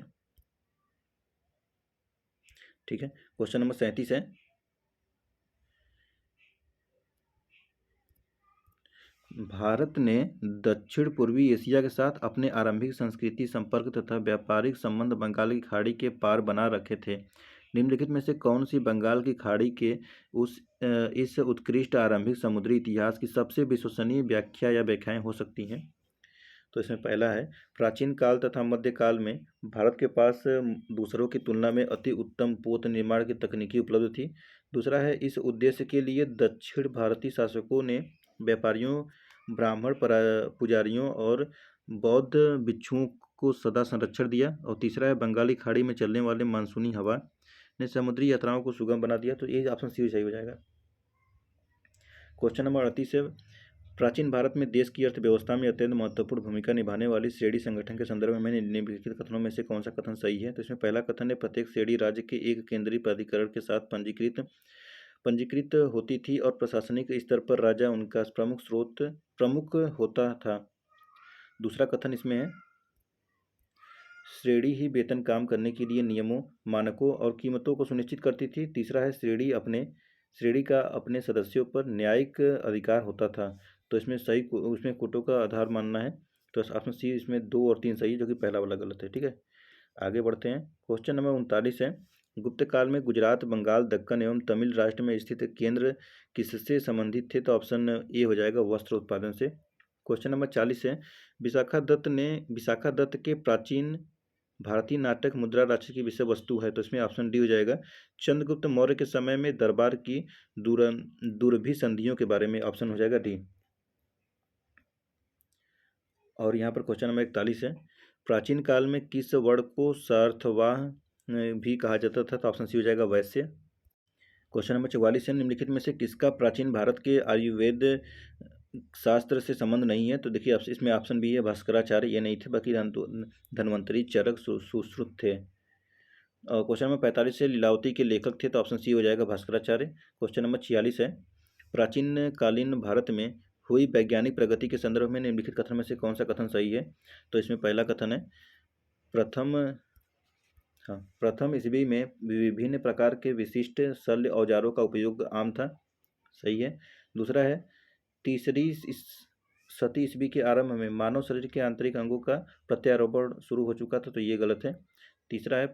ठीक है। क्वेश्चन नंबर 37 है, भारत ने दक्षिण पूर्वी एशिया के साथ अपने आरंभिक संस्कृति संपर्क तथा व्यापारिक संबंध बंगाल की खाड़ी के पार बना रखे थे। निम्नलिखित में से कौन सी बंगाल की खाड़ी के इस उत्कृष्ट आरंभिक समुद्री इतिहास की सबसे विश्वसनीय व्याख्या या व्याख्याएं हो सकती हैं? तो इसमें पहला है, प्राचीन काल तथा मध्यकाल में भारत के पास दूसरों की तुलना में अति उत्तम पोत निर्माण की तकनीकी उपलब्ध थी। दूसरा है, इस उद्देश्य के लिए दक्षिण भारतीय शासकों ने व्यापारियों, ब्राह्मण पुजारियों और बौद्ध भिक्षुओं को सदा संरक्षण दिया। और तीसरा है, बंगाली खाड़ी में चलने वाले मानसूनी हवा ने समुद्री यात्राओं को सुगम बना दिया। तो ये ऑप्शन सी सही हो जाएगा। क्वेश्चन नंबर 38 है, प्राचीन भारत में देश की अर्थव्यवस्था में अत्यंत महत्वपूर्ण भूमिका निभाने वाली श्रेणी संगठन के संदर्भ में निम्नलिखित कथनों में से कौन सा कथन सही है? तो इसमें पहला कथन है, प्रत्येक श्रेणी राज्य के एक केंद्रीय प्राधिकरण के साथ पंजीकृत होती थी और प्रशासनिक स्तर पर राजा उनका प्रमुख होता था। दूसरा कथन इसमें है, श्रेणी ही वेतन काम करने के लिए नियमों, मानकों और कीमतों को सुनिश्चित करती थी। तीसरा है, श्रेणी का अपने सदस्यों पर न्यायिक अधिकार होता था। तो इसमें उसमें कोटों का आधार मानना है। तो ऑप्शन सी इसमें 2 और 3 सही है, जो कि पहला वाला गलत है। ठीक है, आगे बढ़ते हैं। क्वेश्चन नंबर 39 है, गुप्त काल में गुजरात, बंगाल, दक्कन एवं तमिल राष्ट्र में स्थित केंद्र किससे संबंधित थे? तो ऑप्शन ए हो जाएगा वस्त्र उत्पादन से। क्वेश्चन नंबर 40 है, विशाखा दत्त के प्राचीन भारतीय नाटक मुद्रा राक्षस की विषय वस्तु है। तो इसमें ऑप्शन डी हो जाएगा, चंद्रगुप्त मौर्य के समय में दरबार की दुर्भिसंधियों के बारे में। ऑप्शन हो जाएगा डी। और यहाँ पर क्वेश्चन नंबर 41 है, प्राचीन काल में किस वर्ण को सार्थवाह भी कहा जाता था? तो ऑप्शन सी हो जाएगा वैश्य। क्वेश्चन नंबर 44 है, निम्नलिखित में से किसका प्राचीन भारत के आयुर्वेद शास्त्र से संबंध नहीं है? तो देखिए इसमें ऑप्शन बी है भास्कराचार्य, ये नहीं थे, बाकी धन्वंतरी, चरक, सुश्रुत थे। क्वेश्चन नंबर 45 है, लीलावती के लेखक थे। तो ऑप्शन सी हो जाएगा भास्कराचार्य। क्वेश्चन नंबर 46 है, प्राचीन कालीन भारत में हुई वैज्ञानिक प्रगति के संदर्भ में निम्नलिखित कथन में से कौन सा कथन सही है? तो इसमें पहला कथन है, प्रथम ईस्वी में विभिन्न प्रकार के विशिष्ट शल्य औजारों का उपयोग आम था। सही है। दूसरा है, तीसरी शती ईस्वी के आरंभ में मानव शरीर के आंतरिक अंगों का प्रत्यारोपण शुरू हो चुका था। तो ये गलत है। तीसरा है,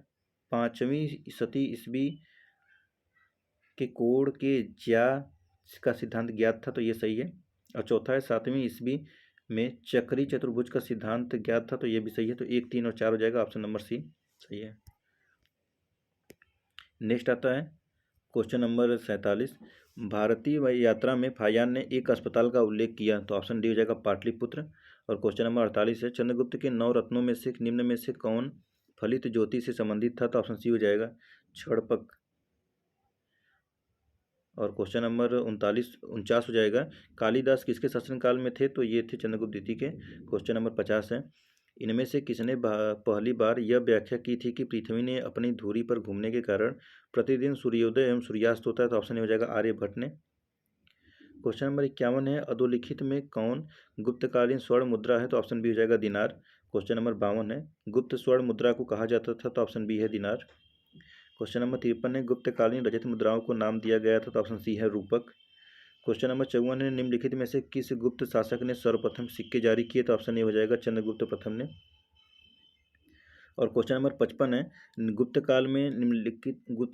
5वीं शती ईस्वी के कोण के ज्या का सिद्धांत ज्ञात था। तो ये सही है। और चौथा है, 7वीं ईस्वी में चक्री चतुर्भुज का सिद्धांत ज्ञात था। तो ये भी सही है। तो 1 3 और 4 हो जाएगा, ऑप्शन नंबर सी सही है। नेक्स्ट आता है क्वेश्चन नंबर 47, भारतीय यात्रा में फायान ने एक अस्पताल का उल्लेख किया। तो ऑप्शन डी हो जाएगा पाटलिपुत्र। और क्वेश्चन नंबर 48 है, चंद्रगुप्त के 9 रत्नों में से निम्न में से कौन फलित ज्योति से संबंधित था? तो ऑप्शन सी हो जाएगा क्षणपक। और क्वेश्चन नंबर 49 हो जाएगा, कालिदास किसके शासनकाल में थे? तो ये थे चंद्रगुप्त द्वितीय के। क्वेश्चन नंबर 50 है, इनमें से किसने पहली बार यह व्याख्या की थी कि पृथ्वी ने अपनी धुरी पर घूमने के कारण प्रतिदिन सूर्योदय एवं सूर्यास्त होता है? तो ऑप्शन ए हो जाएगा आर्यभट्ट ने। क्वेश्चन नंबर 51 है, अधोलिखित में कौन गुप्तकालीन स्वर्ण मुद्रा है? तो ऑप्शन बी हो जाएगा दिनार। क्वेश्चन नंबर 52 है, गुप्त स्वर्ण मुद्रा को कहा जाता था? तो ऑप्शन बी है दिनार। क्वेश्चन नंबर 53 है, गुप्तकालीन रजत मुद्राओं को नाम दिया गया था? तो ऑप्शन सी है रूपक। क्वेश्चन नंबर 54 है, निम्नलिखित में से किस गुप्त शासक ने सर्वप्रथम सिक्के जारी किए? तो ऑप्शन ए हो जाएगा चंद्रगुप्त प्रथम ने। और क्वेश्चन नंबर 55 है, गुप्त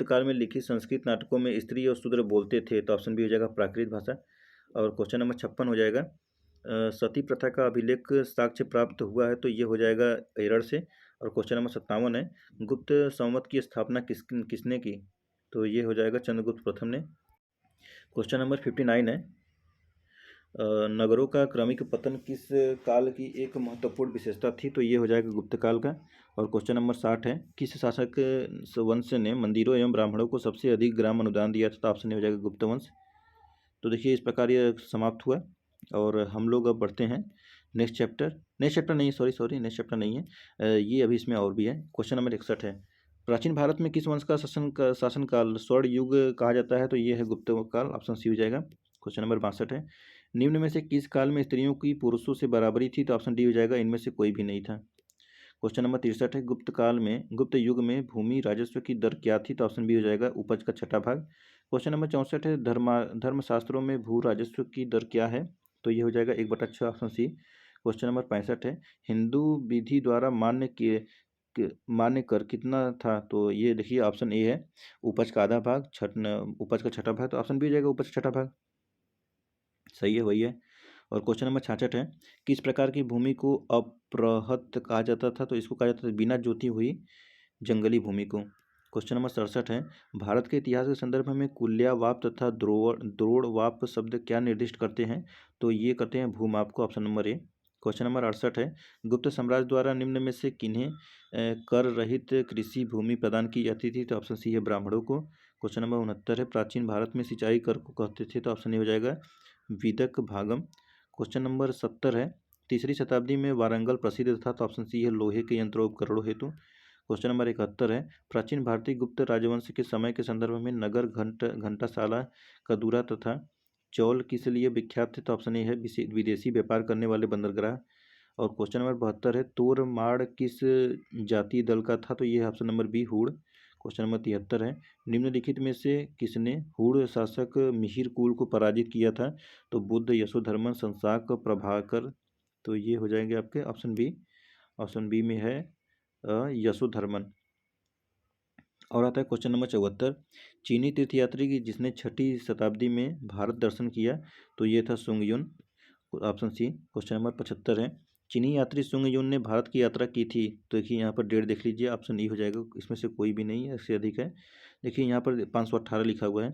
काल में लिखित संस्कृत नाटकों में स्त्री और शूद्र बोलते थे? तो ऑप्शन बी हो जाएगा प्राकृत भाषा। और क्वेश्चन नंबर 56 हो जाएगा, सती प्रथा का अभिलेख साक्ष्य प्राप्त हुआ है? तो ये हो जाएगा एरड़ से। और क्वेश्चन नंबर 57 है, गुप्त संवत की स्थापना किसने की? तो ये हो जाएगा चंद्रगुप्त प्रथम ने। क्वेश्चन नंबर 59 है, नगरों का क्रमिक पतन किस काल की एक महत्वपूर्ण विशेषता थी? तो ये हो जाएगा गुप्त काल का। और क्वेश्चन नंबर 60 है, किस शासक वंश ने मंदिरों एवं ब्राह्मणों को सबसे अधिक ग्राम अनुदान दिया था? तो ऑप्शन ए हो जाएगा गुप्त वंश। तो देखिए इस प्रकार ये समाप्त हुआ और हम लोग अब बढ़ते हैं नेक्स्ट चैप्टर नहीं, सॉरी नेक्स्ट चैप्टर नहीं है, ये अभी इसमें और भी है। क्वेश्चन नंबर 61 है, प्राचीन भारत में किस वंश का शासनकाल स्वर्ण युग कहा जाता है? तो ये है गुप्त काल, ऑप्शन सी हो जाएगा। क्वेश्चन नंबर 62 है, निम्न में से किस काल में स्त्रियों की पुरुषों से बराबरी थी? तो ऑप्शन डी हो जाएगा इनमें से कोई भी नहीं था। क्वेश्चन नंबर 63 है, गुप्त युग में भूमि राजस्व की दर क्या थी? तो ऑप्शन बी हो जाएगा उपज का छठा भाग। क्वेश्चन नंबर 64 है, धर्मशास्त्रों में भू राजस्व की दर क्या है? तो ये हो जाएगा 1/6, ऑप्शन सी। क्वेश्चन नंबर 65 है, हिंदू विधि द्वारा मान्य कर कितना था? तो ये देखिए ऑप्शन ए है उपज का आधा भाग, उपज का छठा भाग। तो ऑप्शन बी हो जाएगा उपज का छठा भाग, सही है, वही है। और क्वेश्चन नंबर 66 है, किस प्रकार की भूमि को अप्रहत कहा जाता था? तो इसको कहा जाता था बिना जोती हुई जंगली भूमि को। क्वेश्चन नंबर 67 है, भारत के इतिहास के संदर्भ में कुल्यावाप तथा द्रोणवाप शब्द क्या निर्दिष्ट करते हैं? तो ये करते हैं भूमाप को, option number A. Question number 68 है, गुप्त साम्राज्य द्वारा निम्न में से किन्हें कर रहित कृषि भूमि प्रदान की जाती थी? तो ऑप्शन सी है ब्राह्मणों को। क्वेश्चन नंबर 69 है, प्राचीन भारत में सिंचाई कर को कहते थे? तो ऑप्शन ए हो जाएगा विदक भागम। क्वेश्चन नंबर 70 है, तीसरी शताब्दी में वारंगल प्रसिद्ध था? तो ऑप्शन सी है लोहे के यंत्रोपकरणों हेतु। क्वेश्चन नंबर 71 है, प्राचीन भारतीय गुप्त राजवंश के समय के संदर्भ में नगर घंटाशाला कदूरा तथा चौल किस लिए विख्यात थे? तो ऑप्शन ए है विदेशी व्यापार करने वाले बंदरगाह। और क्वेश्चन नंबर 72 है, तोरमाड़ किस जातीय दल का था? तो ये ऑप्शन नंबर बी हुड़। क्वेश्चन नंबर 73 है, निम्नलिखित में से किसने हुड़ शासक मिहिर कुल को पराजित किया था? तो बुद्ध, यशोधर्मन, शंशाक, प्रभाकर। तो ये हो जाएंगे आपके ऑप्शन बी। ऑप्शन बी में है यशोधर्मन। और आता है क्वेश्चन नंबर 74, चीनी तीर्थयात्री की जिसने 6ठी शताब्दी में भारत दर्शन किया? तो ये था सुंग युन, ऑप्शन सी। क्वेश्चन नंबर 75 है, चीनी यात्री सुंग युन ने भारत की यात्रा की थी? तो देखिए यहाँ पर डेट देख लीजिए, ऑप्शन ई हो जाएगा, इसमें से कोई भी नहीं है, इससे अधिक है। देखिए यहाँ पर 518 लिखा हुआ है,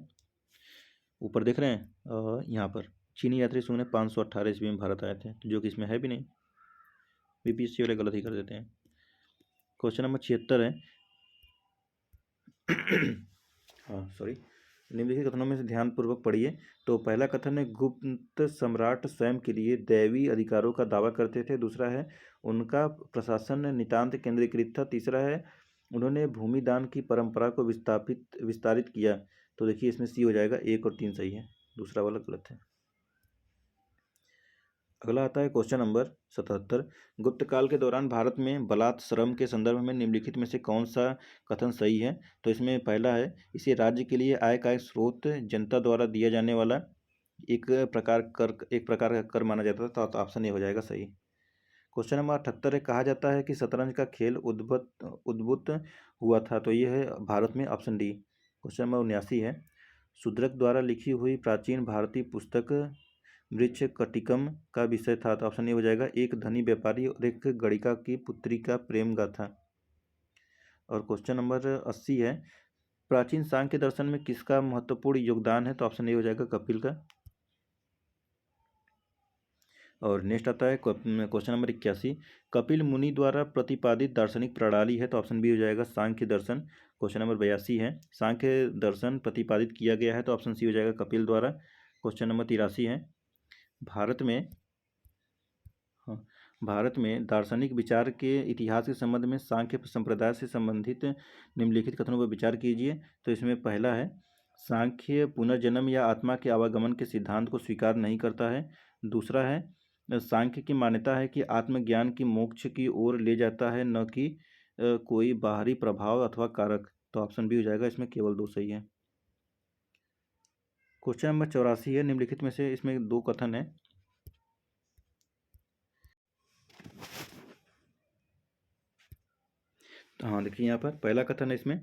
ऊपर देख रहे हैं, यहाँ पर चीनी यात्री सुंग ने 518 ईस्वी में भारत आए थे, तो जो कि इसमें है भी नहीं, बीपीएससी वाले गलत ही कर देते हैं। क्वेश्चन नंबर 76 है हाँ सॉरी, निम्नलिखित कथनों में से ध्यानपूर्वक पढ़िए। तो पहला कथन है, गुप्त सम्राट स्वयं के लिए दैवी अधिकारों का दावा करते थे। दूसरा है, उनका प्रशासन नितांत केंद्रीकृत था। तीसरा है, उन्होंने भूमि दान की परंपरा को विस्तारित किया। तो देखिए इसमें सी हो जाएगा, 1 और 3 सही है, दूसरा वाला गलत है। अगला आता है क्वेश्चन नंबर 77, गुप्त काल के दौरान भारत में बलात् श्रम के संदर्भ में निम्नलिखित में से कौन सा कथन सही है? तो इसमें पहला है, इसे राज्य के लिए आय का एक स्रोत, जनता द्वारा दिया जाने वाला एक प्रकार का कर माना जाता था। तो ऑप्शन ए हो जाएगा सही। क्वेश्चन नंबर 78 है, कहा जाता है कि शतरंज का खेल उद्भुत हुआ था? तो ये है भारत में, ऑप्शन डी। क्वेश्चन नंबर 79 है, शूद्रक द्वारा लिखी हुई प्राचीन भारतीय पुस्तक वृक्ष कटिकम का विषय था? तो ऑप्शन ए हो जाएगा एक धनी व्यापारी और एक गणिका की पुत्री का प्रेम गाथा। और क्वेश्चन नंबर 80 है, प्राचीन सांख्य दर्शन में किसका महत्वपूर्ण योगदान है? तो ऑप्शन ए हो जाएगा कपिल का। और नेक्स्ट आता है क्वेश्चन नंबर 81, कपिल मुनि द्वारा प्रतिपादित दार्शनिक प्रणाली है? तो ऑप्शन बी हो जाएगा सांख्य दर्शन। क्वेश्चन नंबर 82 है, सांख्य दर्शन प्रतिपादित किया गया है, तो ऑप्शन सी हो जाएगा कपिल द्वारा। क्वेश्चन नंबर 83 है, भारत में हाँ, भारत में दार्शनिक विचार के इतिहास के संबंध में सांख्य संप्रदाय से संबंधित निम्नलिखित कथनों पर विचार कीजिए। तो इसमें पहला है, सांख्य पुनर्जन्म या आत्मा के आवागमन के सिद्धांत को स्वीकार नहीं करता है। दूसरा है, सांख्य की मान्यता है कि आत्मज्ञान की मोक्ष की ओर ले जाता है, न कि कोई बाहरी प्रभाव अथवा कारक। तो ऑप्शन बी हो जाएगा, इसमें केवल 2 सही है। क्वेश्चन नंबर 84 है, निम्नलिखित में से इसमें 2 कथन है। हाँ, देखिए यहाँ पर पहला कथन है इसमें,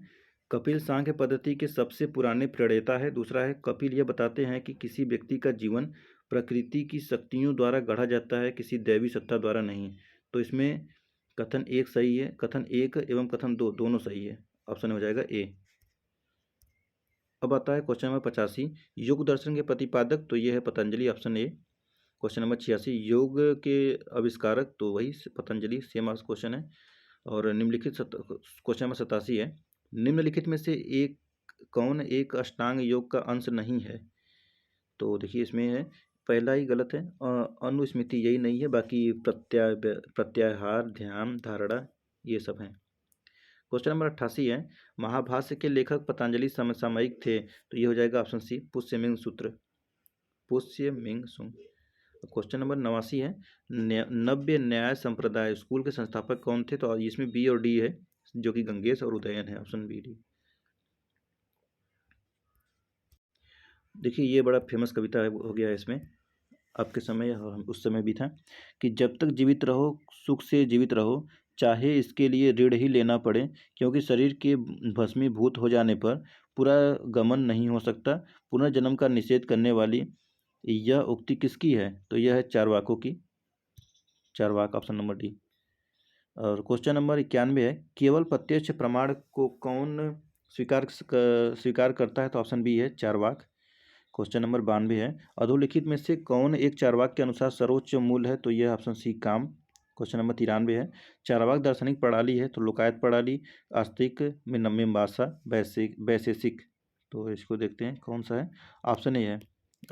कपिल सांख्य पद्धति के सबसे पुराने प्रणेता है। दूसरा है, कपिल यह बताते हैं कि किसी व्यक्ति का जीवन प्रकृति की शक्तियों द्वारा गढ़ा जाता है, किसी दैवी सत्ता द्वारा नहीं। तो इसमें कथन 1 सही है, कथन 1 एवं कथन 2 दोनों सही है। ऑप्शन हो जाएगा ए। अब आता है क्वेश्चन नंबर 85, योग दर्शन के प्रतिपादक, तो ये है Patanjali, option A. Question number 86, योग के आविष्कारक, तो वही पतंजलि, सेम क्वेश्चन है। और निम्नलिखित क्वेश्चन नंबर 87 है, निम्नलिखित में से एक कौन एक अष्टांग योग का अंश नहीं है। तो देखिए इसमें है, पहला ही गलत है, अनुस्मृति यही नहीं है, बाकी प्रत्याहार, ध्यान, धारणा ये सब हैं। क्वेश्चन नंबर 88 है, महाभाष्य के लेखक पतंजलि समसामयिक थे। तो ये हो जाएगा ऑप्शन सी, पुष्यमिंग सूत्र, पुष्यमिंग सूत्र। क्वेश्चन नंबर 89 है, नव्य न्याय संप्रदाय स्कूल के संस्थापक कौन थे। तो इसमें बी और डी है, जो कि गंगेश और उदयन है, ऑप्शन बी डी। देखिए ये बड़ा फेमस कविता हो गया है इसमें, आपके समय और उस समय भी था, कि जब तक जीवित रहो सुख से जीवित रहो, चाहे इसके लिए ऋण ही लेना पड़े, क्योंकि शरीर के भस्मीभूत हो जाने पर पूरा गमन नहीं हो सकता। पुनर्जन्म का निषेध करने वाली यह उक्ति किसकी है। तो यह है चारवाकों की, चारवाक, ऑप्शन नंबर डी। और क्वेश्चन नंबर 91 है, केवल प्रत्यक्ष प्रमाण को कौन स्वीकार करता है। तो ऑप्शन बी है, चारवाक। क्वेश्चन नंबर 92 है, अधोलिखित में से कौन एक चारवाक के अनुसार सर्वोच्च मूल है। तो यह ऑप्शन सी, काम। क्वेश्चन नंबर 93 है, चारवाक दार्शनिक प्रणाली है। तो लोकायत प्रणाली, आस्तिक, मीमांसा, वैशेषिक। तो इसको देखते हैं कौन सा है। ऑप्शन ए है,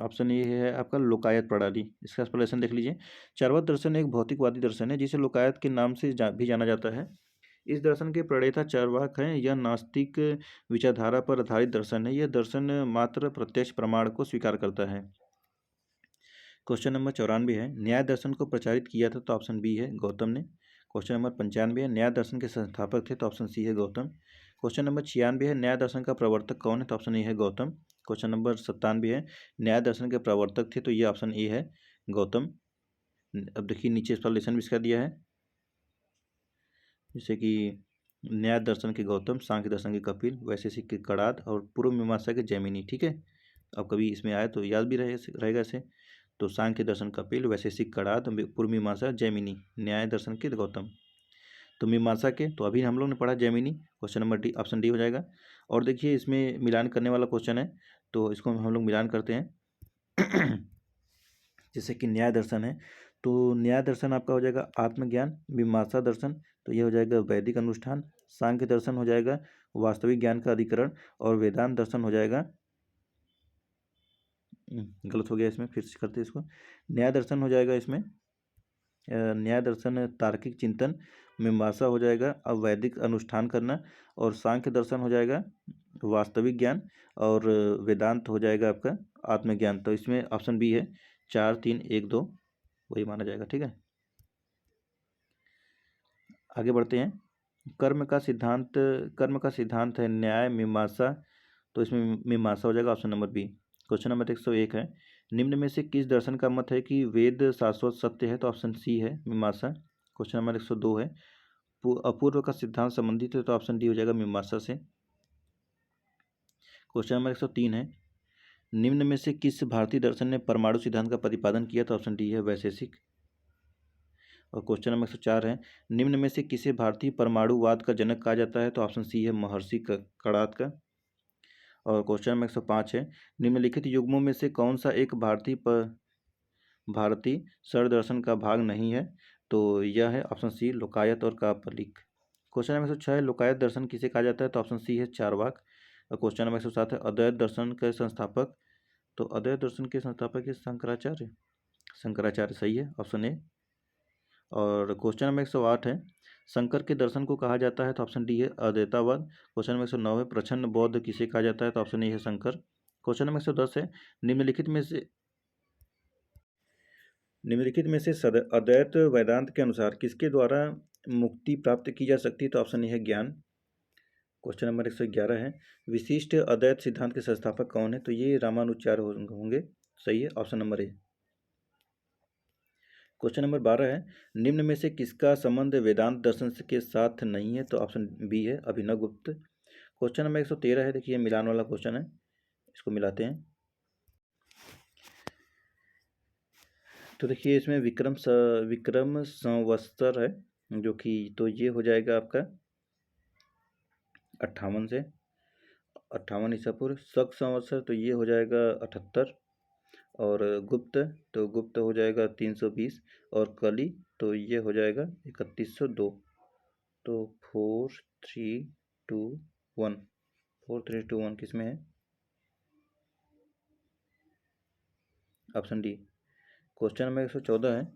ऑप्शन ए है आपका लोकायत प्रणाली। इसका एक्सप्लेनेशन देख लीजिए, चारवाक दर्शन एक भौतिकवादी दर्शन है, जिसे लोकायत के नाम से भी जाना जाता है। इस दर्शन के प्रणेता चारवाक हैं। यह नास्तिक विचारधारा पर आधारित दर्शन है। यह दर्शन मात्र प्रत्यक्ष प्रमाण को स्वीकार करता है। क्वेश्चन नंबर 94 है, न्याय दर्शन को प्रचारित किया था। तो ऑप्शन बी है, गौतम ने। क्वेश्चन नंबर 95 है, न्याय दर्शन के संस्थापक थे। तो ऑप्शन सी है, गौतम। क्वेश्चन नंबर 96 है, न्याय दर्शन का प्रवर्तक कौन है। तो ऑप्शन ए है, गौतम। क्वेश्चन नंबर 97 है, न्याय दर्शन के प्रवर्तक थे। तो ये ऑप्शन ए है, गौतम। अब देखिए नीचे एक्सप्लेनेशन भी इसका दिया है, जैसे कि न्याय दर्शन के गौतम, सांख्य दर्शन के कपिल, वैशेषिक के कणाद और पूर्व मीमांसा के जैमिनी। ठीक है, अब कभी इसमें आए तो याद भी रहेगा इसे। तो सांख्य दर्शन कपिल, वैशेषिक कणाद, पूर्व मीमांसा जैमिनी, न्याय दर्शन के गौतम। तो मीमांसा के तो अभी हम लोग ने पढ़ा Jaimini. Question number D, option D हो जाएगा। और देखिए इसमें मिलान करने वाला क्वेश्चन है, तो इसको हम लोग मिलान करते हैं। जैसे कि न्याय दर्शन है, तो न्याय दर्शन आपका हो जाएगा आत्मज्ञान। मीमांसा दर्शन, तो ये हो जाएगा वैदिक अनुष्ठान। सांख्य दर्शन हो जाएगा वास्तविक ज्ञान का अधिकरण। और वेदांत दर्शन हो जाएगा, गलत हो गया इसमें, फिर से करते इसको। न्याय दर्शन हो जाएगा इसमें, न्याय दर्शन तार्किक चिंतन। मीमांसा हो जाएगा अवैदिक अनुष्ठान करना। और सांख्य दर्शन हो जाएगा वास्तविक ज्ञान। और वेदांत हो जाएगा आपका आत्मज्ञान। तो इसमें ऑप्शन बी है, 4 3 1 2 वही माना जाएगा। ठीक है, आगे बढ़ते हैं। कर्म का सिद्धांत है न्याय मीमांसा। तो इसमें मीमांसा हो जाएगा, option number B. Question number 101 है, निम्न में से किस दर्शन का मत है कि वेद शाश्वत सत्य है। तो ऑप्शन सी है, मीमांसा। क्वेश्चन नंबर 102 है, अपूर्व का सिद्धांत संबंधित है। तो ऑप्शन डी हो जाएगा, मीमांसा से। क्वेश्चन नंबर 103 है, निम्न में से किस भारतीय दर्शन ने परमाणु सिद्धांत का प्रतिपादन किया। तो ऑप्शन डी है, वैशेषिक। और क्वेश्चन नंबर 104 है, निम्न में से किसे भारतीय परमाणुवाद का जनक कहा जाता है। तो ऑप्शन सी है, महर्षि कणाद का। और क्वेश्चन नंबर 105 है, निम्नलिखित युग्मों में से कौन सा एक भारतीय सर दर्शन का भाग नहीं है। तो यह है ऑप्शन सी, लोकायत और कापालिक। क्वेश्चन नंबर 106 है, लोकायत दर्शन किसे कहा जाता है? तो ऑप्शन सी है चारवाक। और क्वेश्चन नंबर 107 है, अद्वैत दर्शन के संस्थापक। तो अद्वैत दर्शन के संस्थापक है शंकराचार्य। शंकराचार्य सही है, ऑप्शन ए। और क्वेश्चन नंबर 108 है, शंकर के दर्शन को कहा जाता है? तो ऑप्शन डी है अद्वैतावाद। क्वेश्चन नंबर 109 है, प्रछन्न बौद्ध किसे कहा जाता है? तो ऑप्शन ए है शंकर। क्वेश्चन नंबर 110 है, निम्नलिखित में से अद्वैत वेदांत के अनुसार किसके द्वारा मुक्ति प्राप्त की जा सकती है? तो ऑप्शन ए है ज्ञान। क्वेश्चन नंबर 111 है, विशिष्ट अद्वैत सिद्धांत के संस्थापक कौन है? तो ये रामानुजाचार्य होंगे। सही है, option number A. Question number 12 है, निम्न में से किसका संबंध वेदांत दर्शन के साथ नहीं है? तो ऑप्शन बी है अभिनव गुप्त। क्वेश्चन नंबर 113 है, देखिए मिलान वाला क्वेश्चन है, इसको मिलाते हैं। तो देखिए इसमें विक्रम संवत्सर है जो कि, तो ये हो जाएगा आपका 58 से 58 ईसा पूर्व। शक संवत्सर तो ये हो जाएगा 78। और गुप्त, तो गुप्त हो जाएगा 320। और कली तो ये हो जाएगा 3102। तो 4321 4321 किस में है? Option D. क्वेश्चन नंबर 114 है,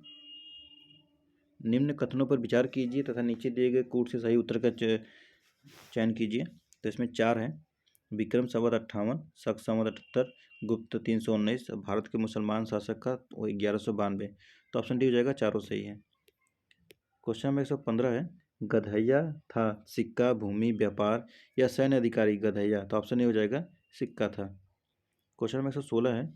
निम्न कथनों पर विचार कीजिए तथा नीचे दिए गए कूट से सही उत्तर का चयन कीजिए। तो इसमें 4 है, विक्रम संवत 58, शक संवत 78, गुप्त 319, भारत के मुसलमान शासक का 1192। तो ऑप्शन डी हो जाएगा, चारों सही है। क्वेश्चन नंबर 115 है, गधैया था सिक्का भूमि व्यापार या सैन्य अधिकारी? गधैया, तो ऑप्शन ए हो जाएगा सिक्का था। क्वेश्चन नंबर 116 है,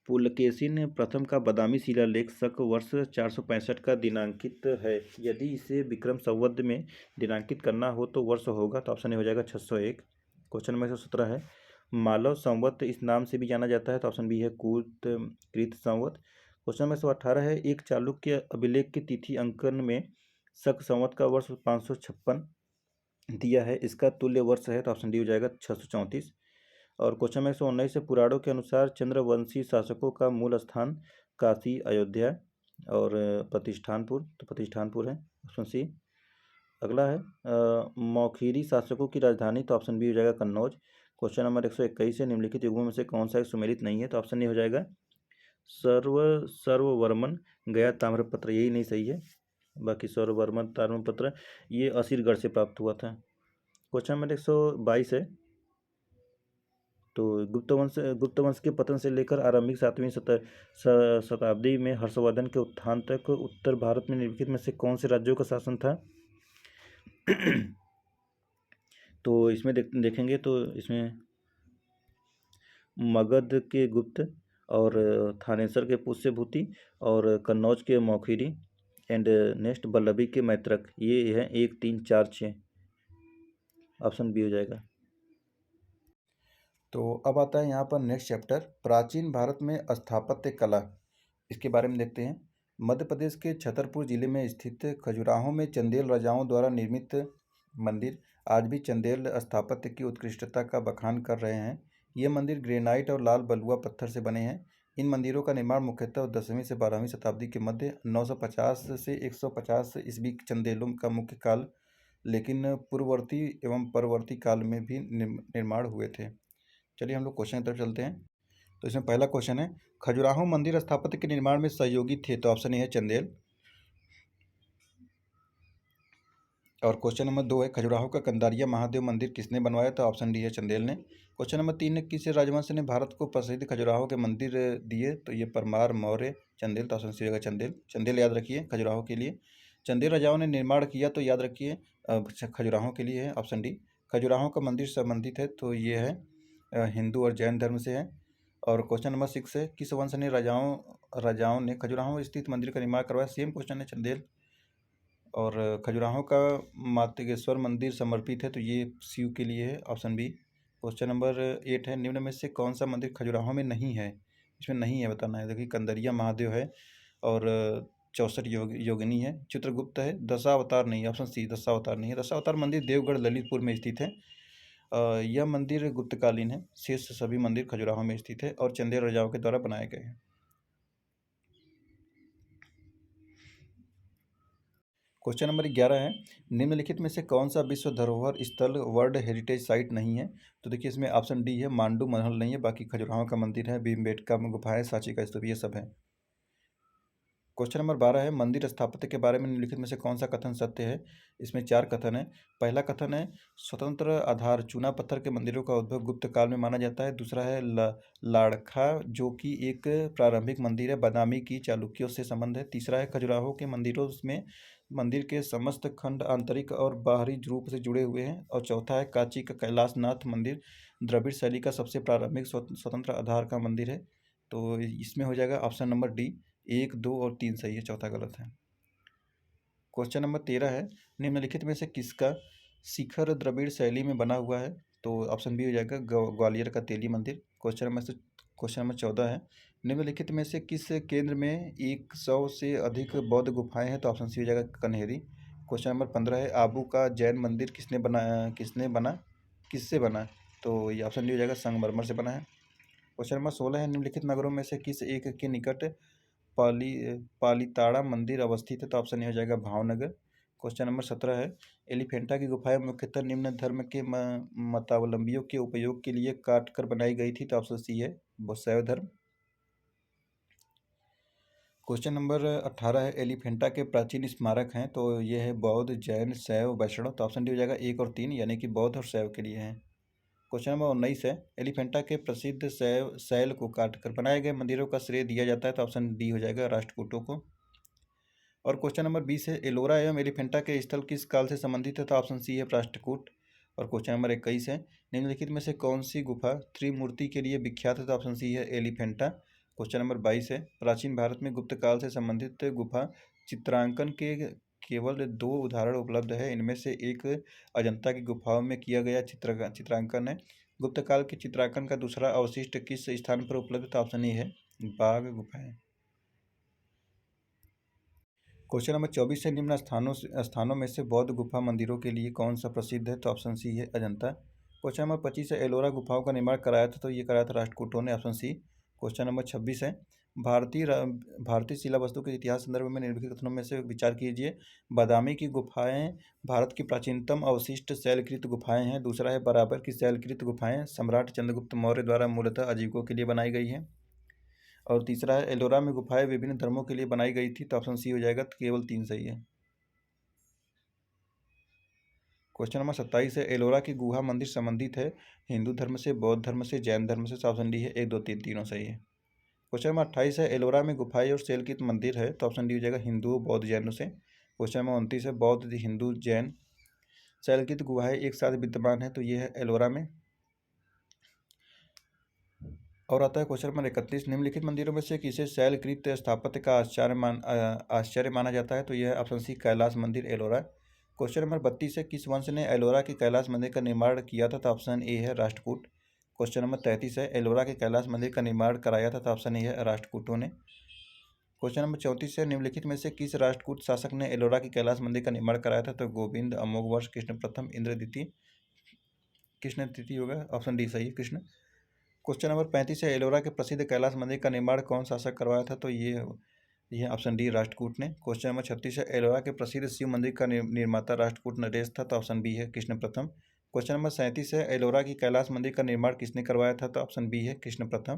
पुलकेशिन प्रथम का बादामी शिलालेख शक वर्ष 465 का दिनांकित है, यदि इसे विक्रम संवत में दिनांकित करना हो तो वर्ष होगा? तो ऑप्शन ए हो जाएगा 601। क्वेश्चन नंबर 117 है, मालव संवत इस नाम से भी जाना जाता है? तो ऑप्शन बी है कृत संवत। क्वेश्चन नंबर 118 है, एक चालुक्य अभिलेख की तिथि अंकन में शक संवत का वर्ष 556 दिया है, इसका तुल्य वर्ष है? तो ऑप्शन डी हो जाएगा 634। और क्वेश्चन नंबर 119 से, पुराणों के अनुसार चंद्रवंशी शासकों का मूल स्थान काशी अयोध्या और प्रतिष्ठानपुर, तो प्रतिष्ठानपुर है, ऑप्शन सी। अगला है, मौखिरी शासकों की राजधानी? तो ऑप्शन बी हो जाएगा कन्नौज। क्वेश्चन नंबर 121 है, निम्नलिखित युगों में से कौन सा एक सुमेलित नहीं है? तो ऑप्शन ए हो जाएगा सर्ववर्मन गया ताम्रपत्र, यही नहीं सही है। बाकी सर्ववर्मन ताम्रपत्र ये असीरगढ़ से प्राप्त हुआ था। क्वेश्चन नंबर 122 है, तो गुप्त वंश के पतन से लेकर आरंभिक 7वीं शताब्दी में हर्षवर्धन के उत्थान तक उत्तर भारत में निम्नलिखित में से कौन से राज्यों का शासन था? तो इसमें देखेंगे तो इसमें मगध के गुप्त और थानेसर के पुष्यभूति और कन्नौज के मौखिरी एंड नेक्स्ट वल्लभी के मैत्रक, ये है 1 3 4 6। ऑप्शन बी हो जाएगा। तो अब आता है यहाँ पर नेक्स्ट चैप्टर, प्राचीन भारत में स्थापत्य कला, इसके बारे में देखते हैं। मध्य प्रदेश के छतरपुर जिले में स्थित खजुराहो में चंदेल राजाओं द्वारा निर्मित मंदिर आज भी चंदेल स्थापत्य की उत्कृष्टता का बखान कर रहे हैं। ये मंदिर ग्रेनाइट और लाल बलुआ पत्थर से बने हैं। इन मंदिरों का निर्माण मुख्यतः 10वीं से 12वीं शताब्दी के मध्य 950 से 150 ईस्वी चंदेलों का मुख्य काल, लेकिन पूर्ववर्ती एवं परवर्ती काल में भी निर्माण हुए थे। चलिए हम लोग क्वेश्चन की तरफ चलते हैं। तो इसमें पहला क्वेश्चन है, खजुराहो मंदिर स्थापत्य के निर्माण में सहयोगी थे? तो ऑप्शन ए है चंदेल। और क्वेश्चन नंबर 2 है, खजुराहो का कंदारिया महादेव मंदिर किसने बनवाया? तो ऑप्शन डी है चंदेल ने। क्वेश्चन नंबर 3 है, किस राजवंश ने भारत को प्रसिद्ध खजुराहो के मंदिर दिए? तो ये परमार, मौर्य, चंदेल। तो ऑप्शन सी होगा चंदेल। चंदेल याद रखिए खजुराहो के लिए। चंदेल राजाओं ने निर्माण किया, तो याद रखिए खजुराहो के लिए है, ऑप्शन डी। खजुराहो का मंदिर संबंधित है, तो ये है हिंदू और जैन धर्म से है। और क्वेश्चन नंबर 6 है, किस वंश ने राजाओं ने खजुराहो स्थित मंदिर का निर्माण करवाया? सेम क्वेश्चन है, चंदेल। और खजुराहो का मातंगेश्वर मंदिर समर्पित है, तो ये शिव के लिए है, ऑप्शन बी। क्वेश्चन नंबर 8 है, निम्न में से कौन सा मंदिर खजुराहो में नहीं है? इसमें नहीं है बताना है। देखिए कंदरिया महादेव है और 64 योगिनी है, चित्रगुप्त है, दशावतार नहीं है, ऑप्शन सी दशावतार नहीं है। दशावतार मंदिर देवगढ़ ललितपुर में स्थित है। यह मंदिर गुप्तकालीन है। शेष सभी मंदिर खजुराहो में स्थित है और चंदेल राजाओं के द्वारा बनाए गए हैं। क्वेश्चन नंबर 11 है, निम्नलिखित में से कौन सा विश्व धरोहर स्थल वर्ल्ड हेरिटेज साइट नहीं है? तो देखिए इसमें ऑप्शन डी है, मांडू महल नहीं है, बाकी खजुराहो का मंदिर है, भीमबेटका गुफा है, सांची का स्तूप, ये सब है। क्वेश्चन नंबर 12 है, मंदिर स्थापत्य के बारे में निम्नलिखित में से कौन सा कथन सत्य है? इसमें 4 कथन है। पहला कथन है, स्वतंत्र आधार चूना पत्थर के मंदिरों का उद्भव गुप्त काल में माना जाता है। दूसरा है, लाड़खा जो कि एक प्रारंभिक मंदिर है, बादामी की चालुक्यों से संबंध है। तीसरा है, खजुराहो के मंदिरों में मंदिर के समस्त खंड आंतरिक और बाहरी रूप से जुड़े हुए हैं। और चौथा है, कांची का कैलाशनाथ मंदिर द्रविड़ शैली का सबसे प्रारंभिक स्वतंत्र आधार का मंदिर है। तो इसमें हो जाएगा ऑप्शन नंबर डी, 1, 2 और 3 सही है, चौथा गलत है। क्वेश्चन नंबर 13 है, निम्नलिखित में से किसका शिखर द्रविड़ शैली में बना हुआ है? तो ऑप्शन बी हो जाएगा, ग्वालियर का तेली मंदिर। क्वेश्चन नंबर 14 है, निम्नलिखित में से किस केंद्र में 100 से अधिक बौद्ध गुफाएं हैं? तो ऑप्शन सी हो जाएगा, कन्हेरी। क्वेश्चन नंबर 15 है, आबू का जैन मंदिर किससे बना? तो ये ऑप्शन डी हो जाएगा, संगमरमर से बना है। क्वेश्चन नंबर 16 है, निम्नलिखित नगरों में से किस एक के निकट पालीताड़ा मंदिर अवस्थित है? तो ऑप्शन ए हो जाएगा, भावनगर। क्वेश्चन नंबर 17 है, एलिफेंटा की गुफाएं मुख्यतः निम्न धर्म के मतावलंबियों के उपयोग के लिए काट कर बनाई गई थी। तो ऑप्शन सी है, शैव धर्म। क्वेश्चन नंबर 18 है, एलिफेंटा के प्राचीन स्मारक हैं, तो ये है बौद्ध, जैन, शैव, वैष्णव। तो ऑप्शन डी हो जाएगा 1 और 3, यानी कि बौद्ध और शैव के लिए हैं। क्वेश्चन नंबर 19 है, एलिफेंटा के प्रसिद्ध शैल को काटकर बनाए गए मंदिरों का श्रेय दिया जाता है। तो ऑप्शन डी हो जाएगा, राष्ट्रकूटों को। और क्वेश्चन नंबर 20 है, एलोरा एवं एलिफेंटा के स्थल किस काल से संबंधित है? तो ऑप्शन सी है, राष्ट्रकूट। और क्वेश्चन नंबर 21 है, निम्नलिखित में से कौन सी गुफा त्रिमूर्ति के लिए विख्यात है? तो ऑप्शन सी है, एलिफेंटा। क्वेश्चन नंबर 22 है, प्राचीन भारत में गुप्त काल से संबंधित गुफा चित्रांकन के केवल 2 उदाहरण उपलब्ध है। इनमें से एक अजंता की गुफाओं में किया गया चित्रांकन है। गुप्त काल के चित्रांकन का दूसरा अवशिष्ट किस स्थान पर उपलब्ध? तो ऑप्शन ए है, बाघ गुफाएं। क्वेश्चन नंबर 24 है, निम्न स्थानों में से बौद्ध गुफा मंदिरों के लिए कौन सा प्रसिद्ध है? तो ऑप्शन सी है, अजंता। क्वेश्चन नंबर 25 है, एलोरा गुफाओं का निर्माण कराया था? तो ये कराया था राष्ट्रकूटों ने, ऑप्शन सी। क्वेश्चन नंबर 26 है, भारतीय शिला वस्तु के इतिहास संदर्भ में निम्नलिखित कथनों में से विचार कीजिए। बादामी की गुफाएं भारत की प्राचीनतम अवशिष्ट शैलकृत गुफाएं हैं। दूसरा है, बराबर की शैलकृत गुफाएं सम्राट चंद्रगुप्त मौर्य द्वारा मूलतः आजीविकों के लिए बनाई गई हैं। और तीसरा है, एलोरा में गुफाएं विभिन्न धर्मों के लिए बनाई गई थी। तो ऑप्शन सी हो जाएगा, केवल 3 सही है। क्वेश्चन नंबर 27 है, एलोरा की गुहा मंदिर संबंधित है हिंदू धर्म से, बौद्ध धर्म से, जैन धर्म से? ऑप्शन डी है, 1, 2, 3 तीनों सही है। क्वेश्चन नंबर 28 है, एलोरा में गुफाएं और शैलकृत मंदिर है? तो ऑप्शन डी हो जाएगा, हिंदुओं, बौद्ध, जैनों से। क्वेश्चन नंबर 29 है, बौद्ध, हिंदू, जैन शैलकृत गुहाएं एक साथ विद्यमान है? तो ये है एलोरा में। और आता है क्वेश्चन नंबर 31, निम्नलिखित मंदिरों में से किसे शैलकृत स्थापत्य का आश्चर्य माना जाता है? तो यह है ऑप्शन सी, कैलाश मंदिर, एलोरा। क्वेश्चन नंबर 32 है, किस वंश ने एलोरा के कैलाश मंदिर का निर्माण किया था? तो ऑप्शन ए है, राष्ट्रकूट। क्वेश्चन नंबर 33 है, एलोरा के कैलाश मंदिर का निर्माण कराया था? तो ऑप्शन ए है, राष्ट्रकूटों ने। क्वेश्चन नंबर 34 है, निम्नलिखित में से किस राष्ट्रकूट शासक ने एलोरा के कैलाश मंदिर का निर्माण कराया था? तो गोविंद, अमोघवर्ष, कृष्ण प्रथम, इंद्र द्वितीय। कृष्ण द्वितीय होगा, ऑप्शन डी सही है, कृष्ण। क्वेश्चन नंबर 35 है, एलोरा के प्रसिद्ध कैलाश मंदिर का निर्माण कौन शासक करवाया था? तो ये ऑप्शन डी, राष्ट्रकूट ने। क्वेश्चन नंबर 36 है, एलोरा के प्रसिद्ध शिव मंदिर का निर्माता राष्ट्रकूट नरेश था? तो ऑप्शन बी है, कृष्ण प्रथम। क्वेश्चन नंबर 37 है, एलोरा की कैलाश मंदिर का निर्माण किसने करवाया था? तो ऑप्शन बी है, कृष्ण प्रथम।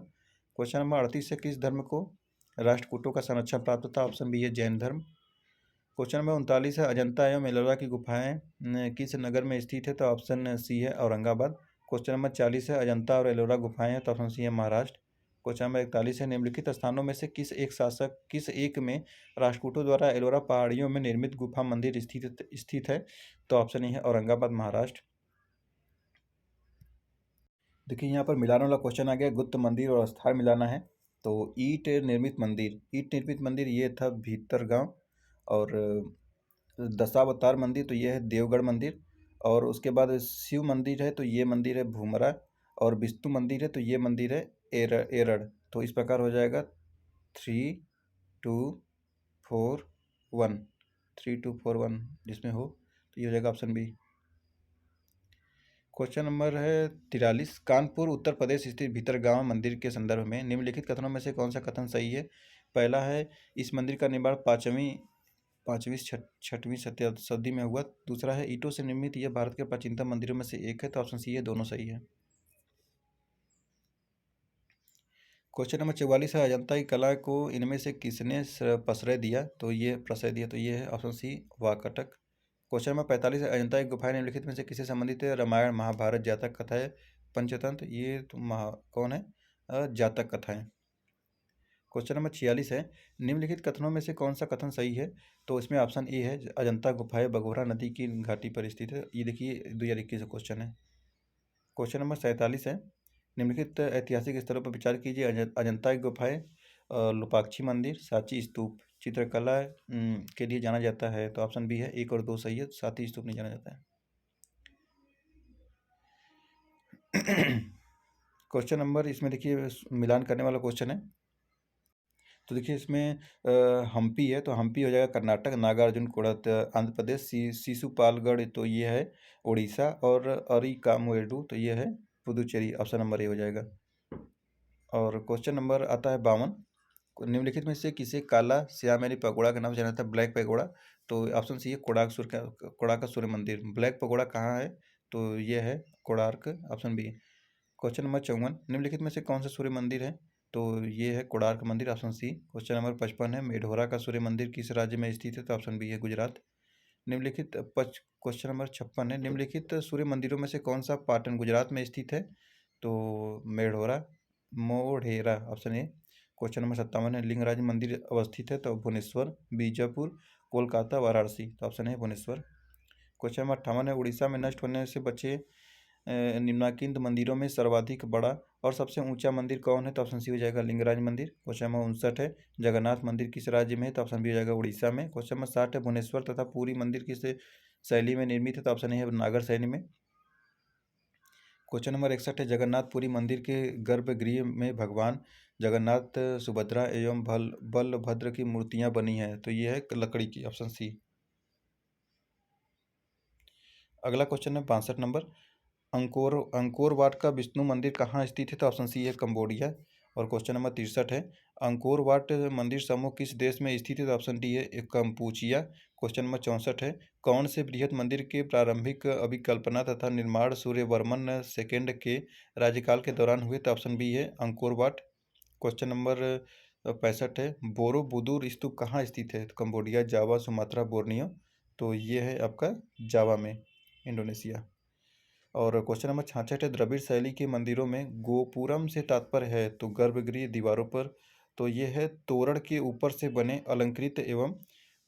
क्वेश्चन नंबर 38 है, किस धर्म को राष्ट्रकूटों का संरक्षण प्राप्त था? ऑप्शन बी है, जैन धर्म। क्वेश्चन नंबर 39 है, अजंता एवं एलोरा की गुफाएं किस नगर में स्थित है? तो ऑप्शन सी है, औरंगाबाद। क्वेश्चन नंबर 40 है, अजंता और एलोरा गुफाएं हैं? तो ऑप्शन सी है, महाराष्ट्र। क्वेश्चन नंबर 41 है, निम्नलिखित स्थानों में से किस एक में राष्ट्रकूटों द्वारा एलोरा पहाड़ियों में निर्मित गुफा मंदिर स्थित है? तो ऑप्शन ए है, औरंगाबाद, महाराष्ट्र। देखिए यहाँ पर मिलाने वाला क्वेश्चन आ गया, गुप्त मंदिर और स्थान मिलाना है। तो ईंट निर्मित मंदिर ये था भीतरगांव। और दशावतार मंदिर, तो ये है देवगढ़ मंदिर। और उसके बाद शिव मंदिर है, तो ये मंदिर है भूमरा। और विष्णु मंदिर है, तो ये मंदिर है एरड़। तो इस प्रकार हो जाएगा 3, 2, 4, 1, 3, 2, 4, 1 जिसमें हो, तो ये हो जाएगा ऑप्शन बी। क्वेश्चन नंबर है 43, कानपुर उत्तर प्रदेश स्थित भीतरगांव मंदिर के संदर्भ में निम्नलिखित कथनों में से कौन सा कथन सही है? पहला है, इस मंदिर का निर्माण 5वीं छठवीं शताब्दी में हुआ। दूसरा है ईंटों से निर्मित यह भारत के प्राचीनतम मंदिरों में से एक है, तो ऑप्शन सी है, दोनों सही है। क्वेश्चन नंबर 44 है, अजंता की कला को इनमें से किसने प्रश्रय दिया, तो ये प्रश्रय दिया, तो ये है option C, Vakataka. Question number 45 है, अजंता की गुफाएं निम्नलिखित में से किससे संबंधित है, रामायण, महाभारत, जातक कथाएं, पंचतंत्र, ये तो कौन है, जातक कथाएं। क्वेश्चन नंबर 46 है, निम्नलिखित कथनों में से कौन सा कथन सही है, तो इसमें ऑप्शन ए है, अजंता गुफाएं बघोरा नदी की घाटी पर स्थित है। ये देखिए 2021 क्वेश्चन है। क्वेश्चन नंबर 47 है, निम्नलिखित ऐतिहासिक स्थलों पर विचार कीजिए, अजंता की गुफाएं, लुपाक्षी मंदिर, सांची स्तूप, चित्रकला के लिए जाना जाता है, तो ऑप्शन बी है, 1 और 2 सही है, सांची स्तूप नहीं जाना जाता है। क्वेश्चन नंबर इसमें देखिए मिलान करने वाला क्वेश्चन है, तो देखिए इसमें हम्पी है, तो हम्पी हो जाएगा कर्नाटक, नागार्जुनकोड़ा आंध्र प्रदेश, शिशुपालगढ़ तो ये है उड़ीसा, और अरिकामेडु तो ये है पुदुचेरी, ऑप्शन नंबर ए हो जाएगा। और क्वेश्चन नंबर आता है 52, निम्नलिखित में से किसे काला श्याम पगोड़ा के नाम से जाना जाता है, ब्लैक पगोड़ा, तो ऑप्शन सी है, कोणार्क का सूर्य मंदिर। ब्लैक पगोड़ा कहाँ है, तो ये है Konark, option B. Question number 54, निम्नलिखित में से कौन सा सूर्य मंदिर है, तो ये है कोणार्क मंदिर, ऑप्शन सी। क्वेश्चन नंबर 55 है, मेढोरा का सूर्य मंदिर किस राज्य में स्थित है, तो ऑप्शन बी है, गुजरात। निम्नलिखित क्वेश्चन नंबर 56 है, निम्नलिखित सूर्य मंदिरों में से कौन सा पाटन गुजरात में स्थित है, तो Modhera, option A. Question number 57 है, लिंगराज मंदिर अवस्थित है, तो भुवनेश्वर, बीजापुर, कोलकाता, वाराणसी, तो ऑप्शन है भुवनेश्वर। क्वेश्चन नंबर 58 है, उड़ीसा में नष्ट होने से बचे निम्नलिखित मंदिरों में सर्वाधिक बड़ा और सबसे ऊंचा मंदिर कौन है, तो ऑप्शन सी हो जाएगा, लिंगराज मंदिर। क्वेश्चन नंबर 59 है, जगन्नाथ मंदिर किस राज्य में है, तो ऑप्शन बी हो जाएगा, उड़ीसा में। क्वेश्चन नंबर 60 है, भुवनेश्वर तथा पुरी मंदिर किस शैली में निर्मित है, तो ऑप्शन ए है, नागर शैली में। क्वेश्चन नंबर 61 है, जगन्नाथपुरी मंदिर के गर्भगृह में भगवान जगन्नाथ, सुभद्रा एवं बलभद्र की मूर्तियां बनी हैं, तो ये है लकड़ी की, ऑप्शन सी। अगला क्वेश्चन है 62 नंबर, अंकोर वाट का विष्णु मंदिर कहाँ स्थित है, तो ऑप्शन सी है, कंबोडिया। और क्वेश्चन नंबर 63 है, अंकोर वाट मंदिर समूह किस देश में स्थित है, तो ऑप्शन डी है, कंपूचिया। क्वेश्चन नंबर 64 है, कौन से बृहद मंदिर के प्रारंभिक अभिकल्पना तथा निर्माण सूर्यवर्मन सेकेंड के राज्यकाल के दौरान हुए, तो ऑप्शन बी है, अंकोर वाट। क्वेश्चन नंबर 65 है, बोरोबुदुर स्तूप कहाँ स्थित है, तो कंबोडिया, जावा, सुमात्रा, बोर्नियो, तो ये है आपका जावा में, इंडोनेशिया। और क्वेश्चन नंबर 66 है, द्रविड़ शैली के मंदिरों में गोपुरम से तात्पर्य है, तो गर्भगृह, दीवारों पर, तो ये है तोरण के ऊपर से बने अलंकृत एवं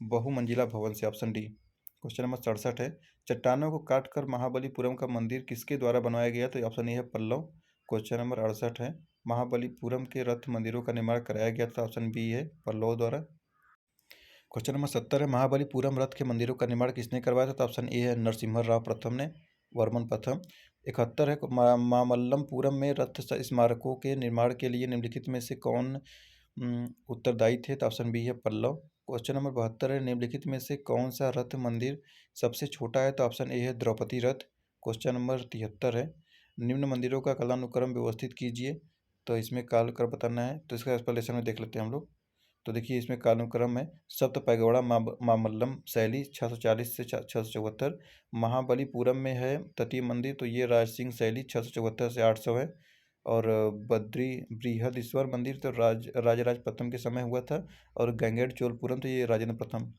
बहुमंजिला भवन से, ऑप्शन डी। क्वेश्चन नंबर 67 है, चट्टानों को काटकर महाबलीपुरम का मंदिर किसके द्वारा बनाया गया, तो ऑप्शन ए है, पल्लव। क्वेश्चन नंबर 68 है, महाबलीपुरम के रथ मंदिरों का निर्माण कराया गया था, ऑप्शन बी है, पल्लव द्वारा। क्वेश्चन नंबर 70 है, महाबलीपुरम रथ के मंदिरों का निर्माण किसने करवाया था, तो ऑप्शन ए है, नरसिम्हा राव प्रथम ने, वर्मन प्रथम। 71 है, मामल्लपुरम में रथ स्मारकों के निर्माण के लिए निम्नलिखित में से कौन उत्तरदायी थे, तो ऑप्शन बी है, पल्लव। क्वेश्चन नंबर 72 है, निम्नलिखित में से कौन सा रथ मंदिर सबसे छोटा है, तो ऑप्शन ए है, द्रौपदी रथ। क्वेश्चन नंबर 73 है, निम्न मंदिरों का कालानुक्रम व्यवस्थित कीजिए, तो इसमें कालक्रम बताना है, तो इसका एक्सप्लेनेशन में देख लेते हैं हम लोग। तो देखिए इसमें कालानुक्रम है, सप्त पैगोड़ा मामल्लम शैली 640 से 674, महाबलीपुरम में है तटीय मंदिर, तो ये राजसिंह शैली 674 से 800 है, और बृहदीश्वर मंदिर तो राजराज प्रथम के समय हुआ था, और गंगेड़ चोलपुरम तो ये राजेंद्र प्रथम।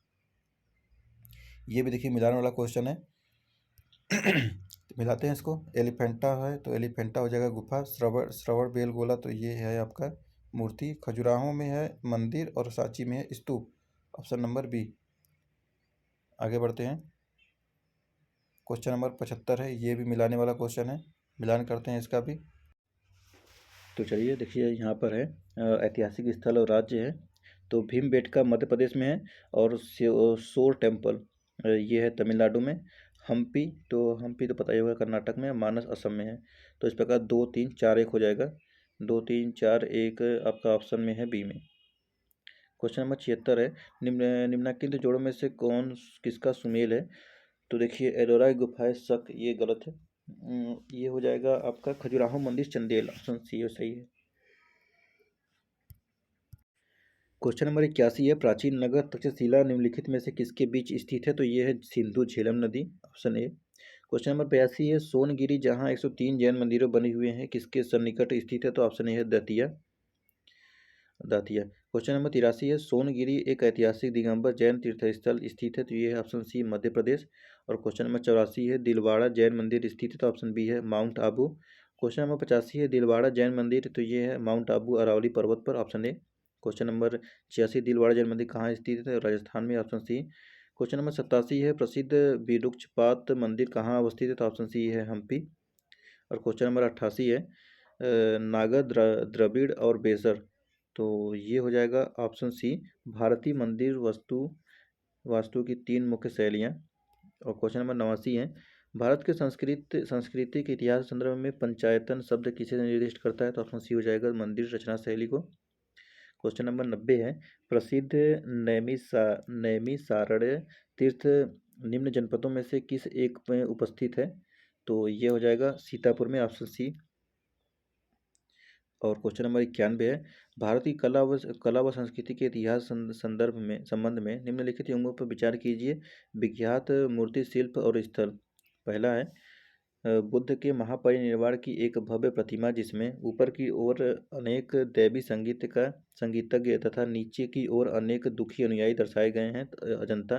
ये भी देखिए मिलाने वाला क्वेश्चन है। तो मिलाते हैं इसको, एलिफेंटा है, तो एलिफेंटा हो जाएगा गुफा, श्रवण बेलगोला तो ये है आपका मूर्ति, खजुराहो में है मंदिर, और सांची में है स्तूप, ऑप्शन नंबर बी। आगे बढ़ते हैं, क्वेश्चन नंबर 75 है, ये भी मिलाने वाला क्वेश्चन है, मिलान करते हैं इसका भी। तो चलिए देखिए यहाँ पर है ऐतिहासिक स्थल और राज्य है, तो भीमबेटका मध्य प्रदेश में है, और शोर टेम्पल ये है तमिलनाडु में। हम्पी तो पता ही होगा कर्नाटक में, मानस असम में है। तो इस प्रकार 2 3 4 1 हो जाएगा, 2 3 4 1 आपका ऑप्शन में है, बी में। क्वेश्चन नंबर 76 है, निम्नलिखित जोड़ों में से किसका सुमेल है, तो देखिए एलोरा की गुफाएं शक, ये गलत है। ये हो जाएगा आपका खजुराहो मंदिर, चंदेल, ऑप्शन सी सही है। क्वेश्चन नंबर 81 है, प्राचीन नगर तक्षशिला निम्नलिखित में से किसके बीच स्थित है? तो ये है सिंधु झेलम नदी, ऑप्शन ए। क्वेश्चन नंबर 82 है, सोनगिरी जहाँ 103 जैन मंदिरों बने हुए हैं किसके सन्निकट स्थित है? तो ऑप्शन ए है दतिया। दातिया। क्वेश्चन नंबर 83 है, सोनगिरी एक ऐतिहासिक दिगंबर जैन तीर्थस्थल स्थित है? तो ये है ऑप्शन सी मध्य प्रदेश। और क्वेश्चन नंबर 84 है, दिलवाड़ा जैन मंदिर स्थित है? तो ऑप्शन बी है माउंट आबू। क्वेश्चन नंबर 85 है, दिलवाड़ा जैन मंदिर, तो ये है माउंट आबू अरावली पर्वत पर, option A. Question number 86, Dilwara Jain मंदिर कहाँ स्थित है? राजस्थान में, ऑप्शन सी। क्वेश्चन नंबर 87 है, प्रसिद्ध विरूक्षपात मंदिर कहाँ अवस्थित है? तो ऑप्शन सी है हम्पी। और क्वेश्चन नंबर 88 है, नागर द्रविड़ और बेसर, तो ये हो जाएगा ऑप्शन सी भारतीय मंदिर वास्तु की 3 मुख्य शैलियाँ। और क्वेश्चन नंबर 89 है, भारत के संस्कृति के इतिहास के संदर्भ में पंचायतन शब्द किसे निर्दिष्ट करता है? तो ऑप्शन सी हो जाएगा मंदिर रचना शैली को। क्वेश्चन नंबर 90 है, प्रसिद्ध नैमिषारण्य तीर्थ निम्न जनपदों में से किस एक में उपस्थित है? तो ये हो जाएगा सीतापुर में, ऑप्शन सी। और क्वेश्चन नंबर 91 है, भारत की कला व संस्कृति के इतिहास संबंध में निम्नलिखित युगों पर विचार कीजिए। विख्यात मूर्ति शिल्प और स्थल। पहला है बुद्ध के महापरिनिर्वाण की एक भव्य प्रतिमा जिसमें ऊपर की ओर अनेक दैवी संगीतज्ञ तथा नीचे की ओर अनेक दुखी अनुयायी दर्शाए गए हैं, अजंता।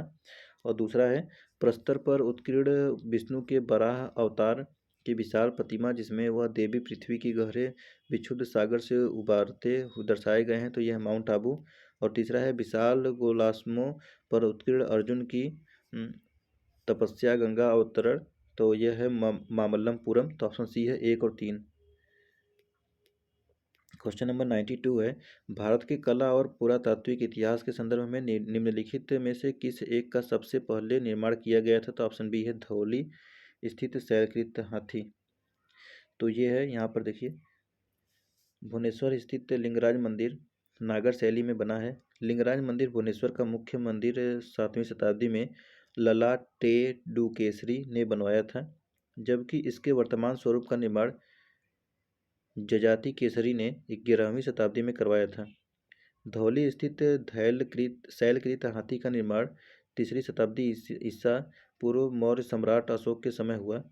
और दूसरा है प्रस्तर पर उत्कीर्ण विष्णु के वराह अवतार की विशाल प्रतिमा जिसमें वह देवी पृथ्वी की गहरे विशुद्ध सागर से उबारते दर्शाए गए हैं, तो यह माउंट आबू। और तीसरा है विशाल गोलास्मों पर उत्कीर्ण अर्जुन की तपस्या गंगा अवतरण, तो यह है मामल्लपुरम। तो ऑप्शन सी है 1 और 3। क्वेश्चन नंबर 92 है, भारत के कला और पुरातात्विक इतिहास के संदर्भ में निम्नलिखित में से किस एक का सबसे पहले निर्माण किया गया था? तो ऑप्शन बी है धौली स्थित शैलकृत हाथी। तो ये है, यहाँ पर देखिए, भुवनेश्वर स्थित लिंगराज मंदिर नागर शैली में बना है। लिंगराज मंदिर भुवनेश्वर का मुख्य मंदिर 7वीं शताब्दी में ललाटेडुकेसरी ने बनवाया था, जबकि इसके वर्तमान स्वरूप का निर्माण जजाति केसरी ने 11वीं शताब्दी में करवाया था। धौली स्थित शैलकृत हाथी का निर्माण 3री शताब्दी ईसा पूर्व मौर्य सम्राट अशोक के समय हुआ।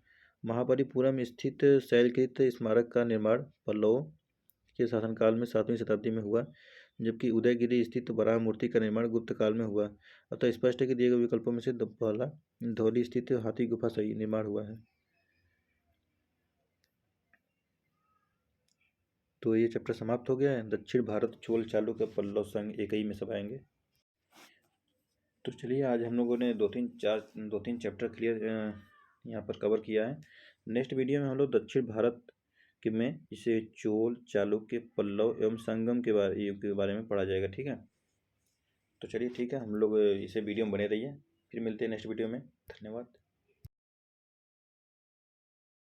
महाबलीपुरम स्थित शैलकृत स्मारक का निर्माण पल्लवों के शासनकाल में 7वीं शताब्दी में हुआ, जबकि उदयगिरि स्थित वराह मूर्ति का निर्माण गुप्त काल में हुआ। अतः स्पष्ट है कि दिए गए विकल्पों में से पहला धौली स्थित हाथी गुफा सही निर्माण हुआ है। तो ये चैप्टर समाप्त हो गया है। दक्षिण भारत चोल चालुक्य पल्लव संघ एक ही में सब आएंगे। तो चलिए, आज हम लोगों ने दो तीन चैप्टर क्लियर यहाँ पर कवर किया है। नेक्स्ट वीडियो में हम लोग दक्षिण भारत में इसे चोल चालुक्य पल्लव एवं संगम के बारे में पढ़ा जाएगा। ठीक है, तो चलिए ठीक है, हम लोग इसे वीडियो में बने रहिए। फिर मिलते हैं नेक्स्ट वीडियो में। धन्यवाद।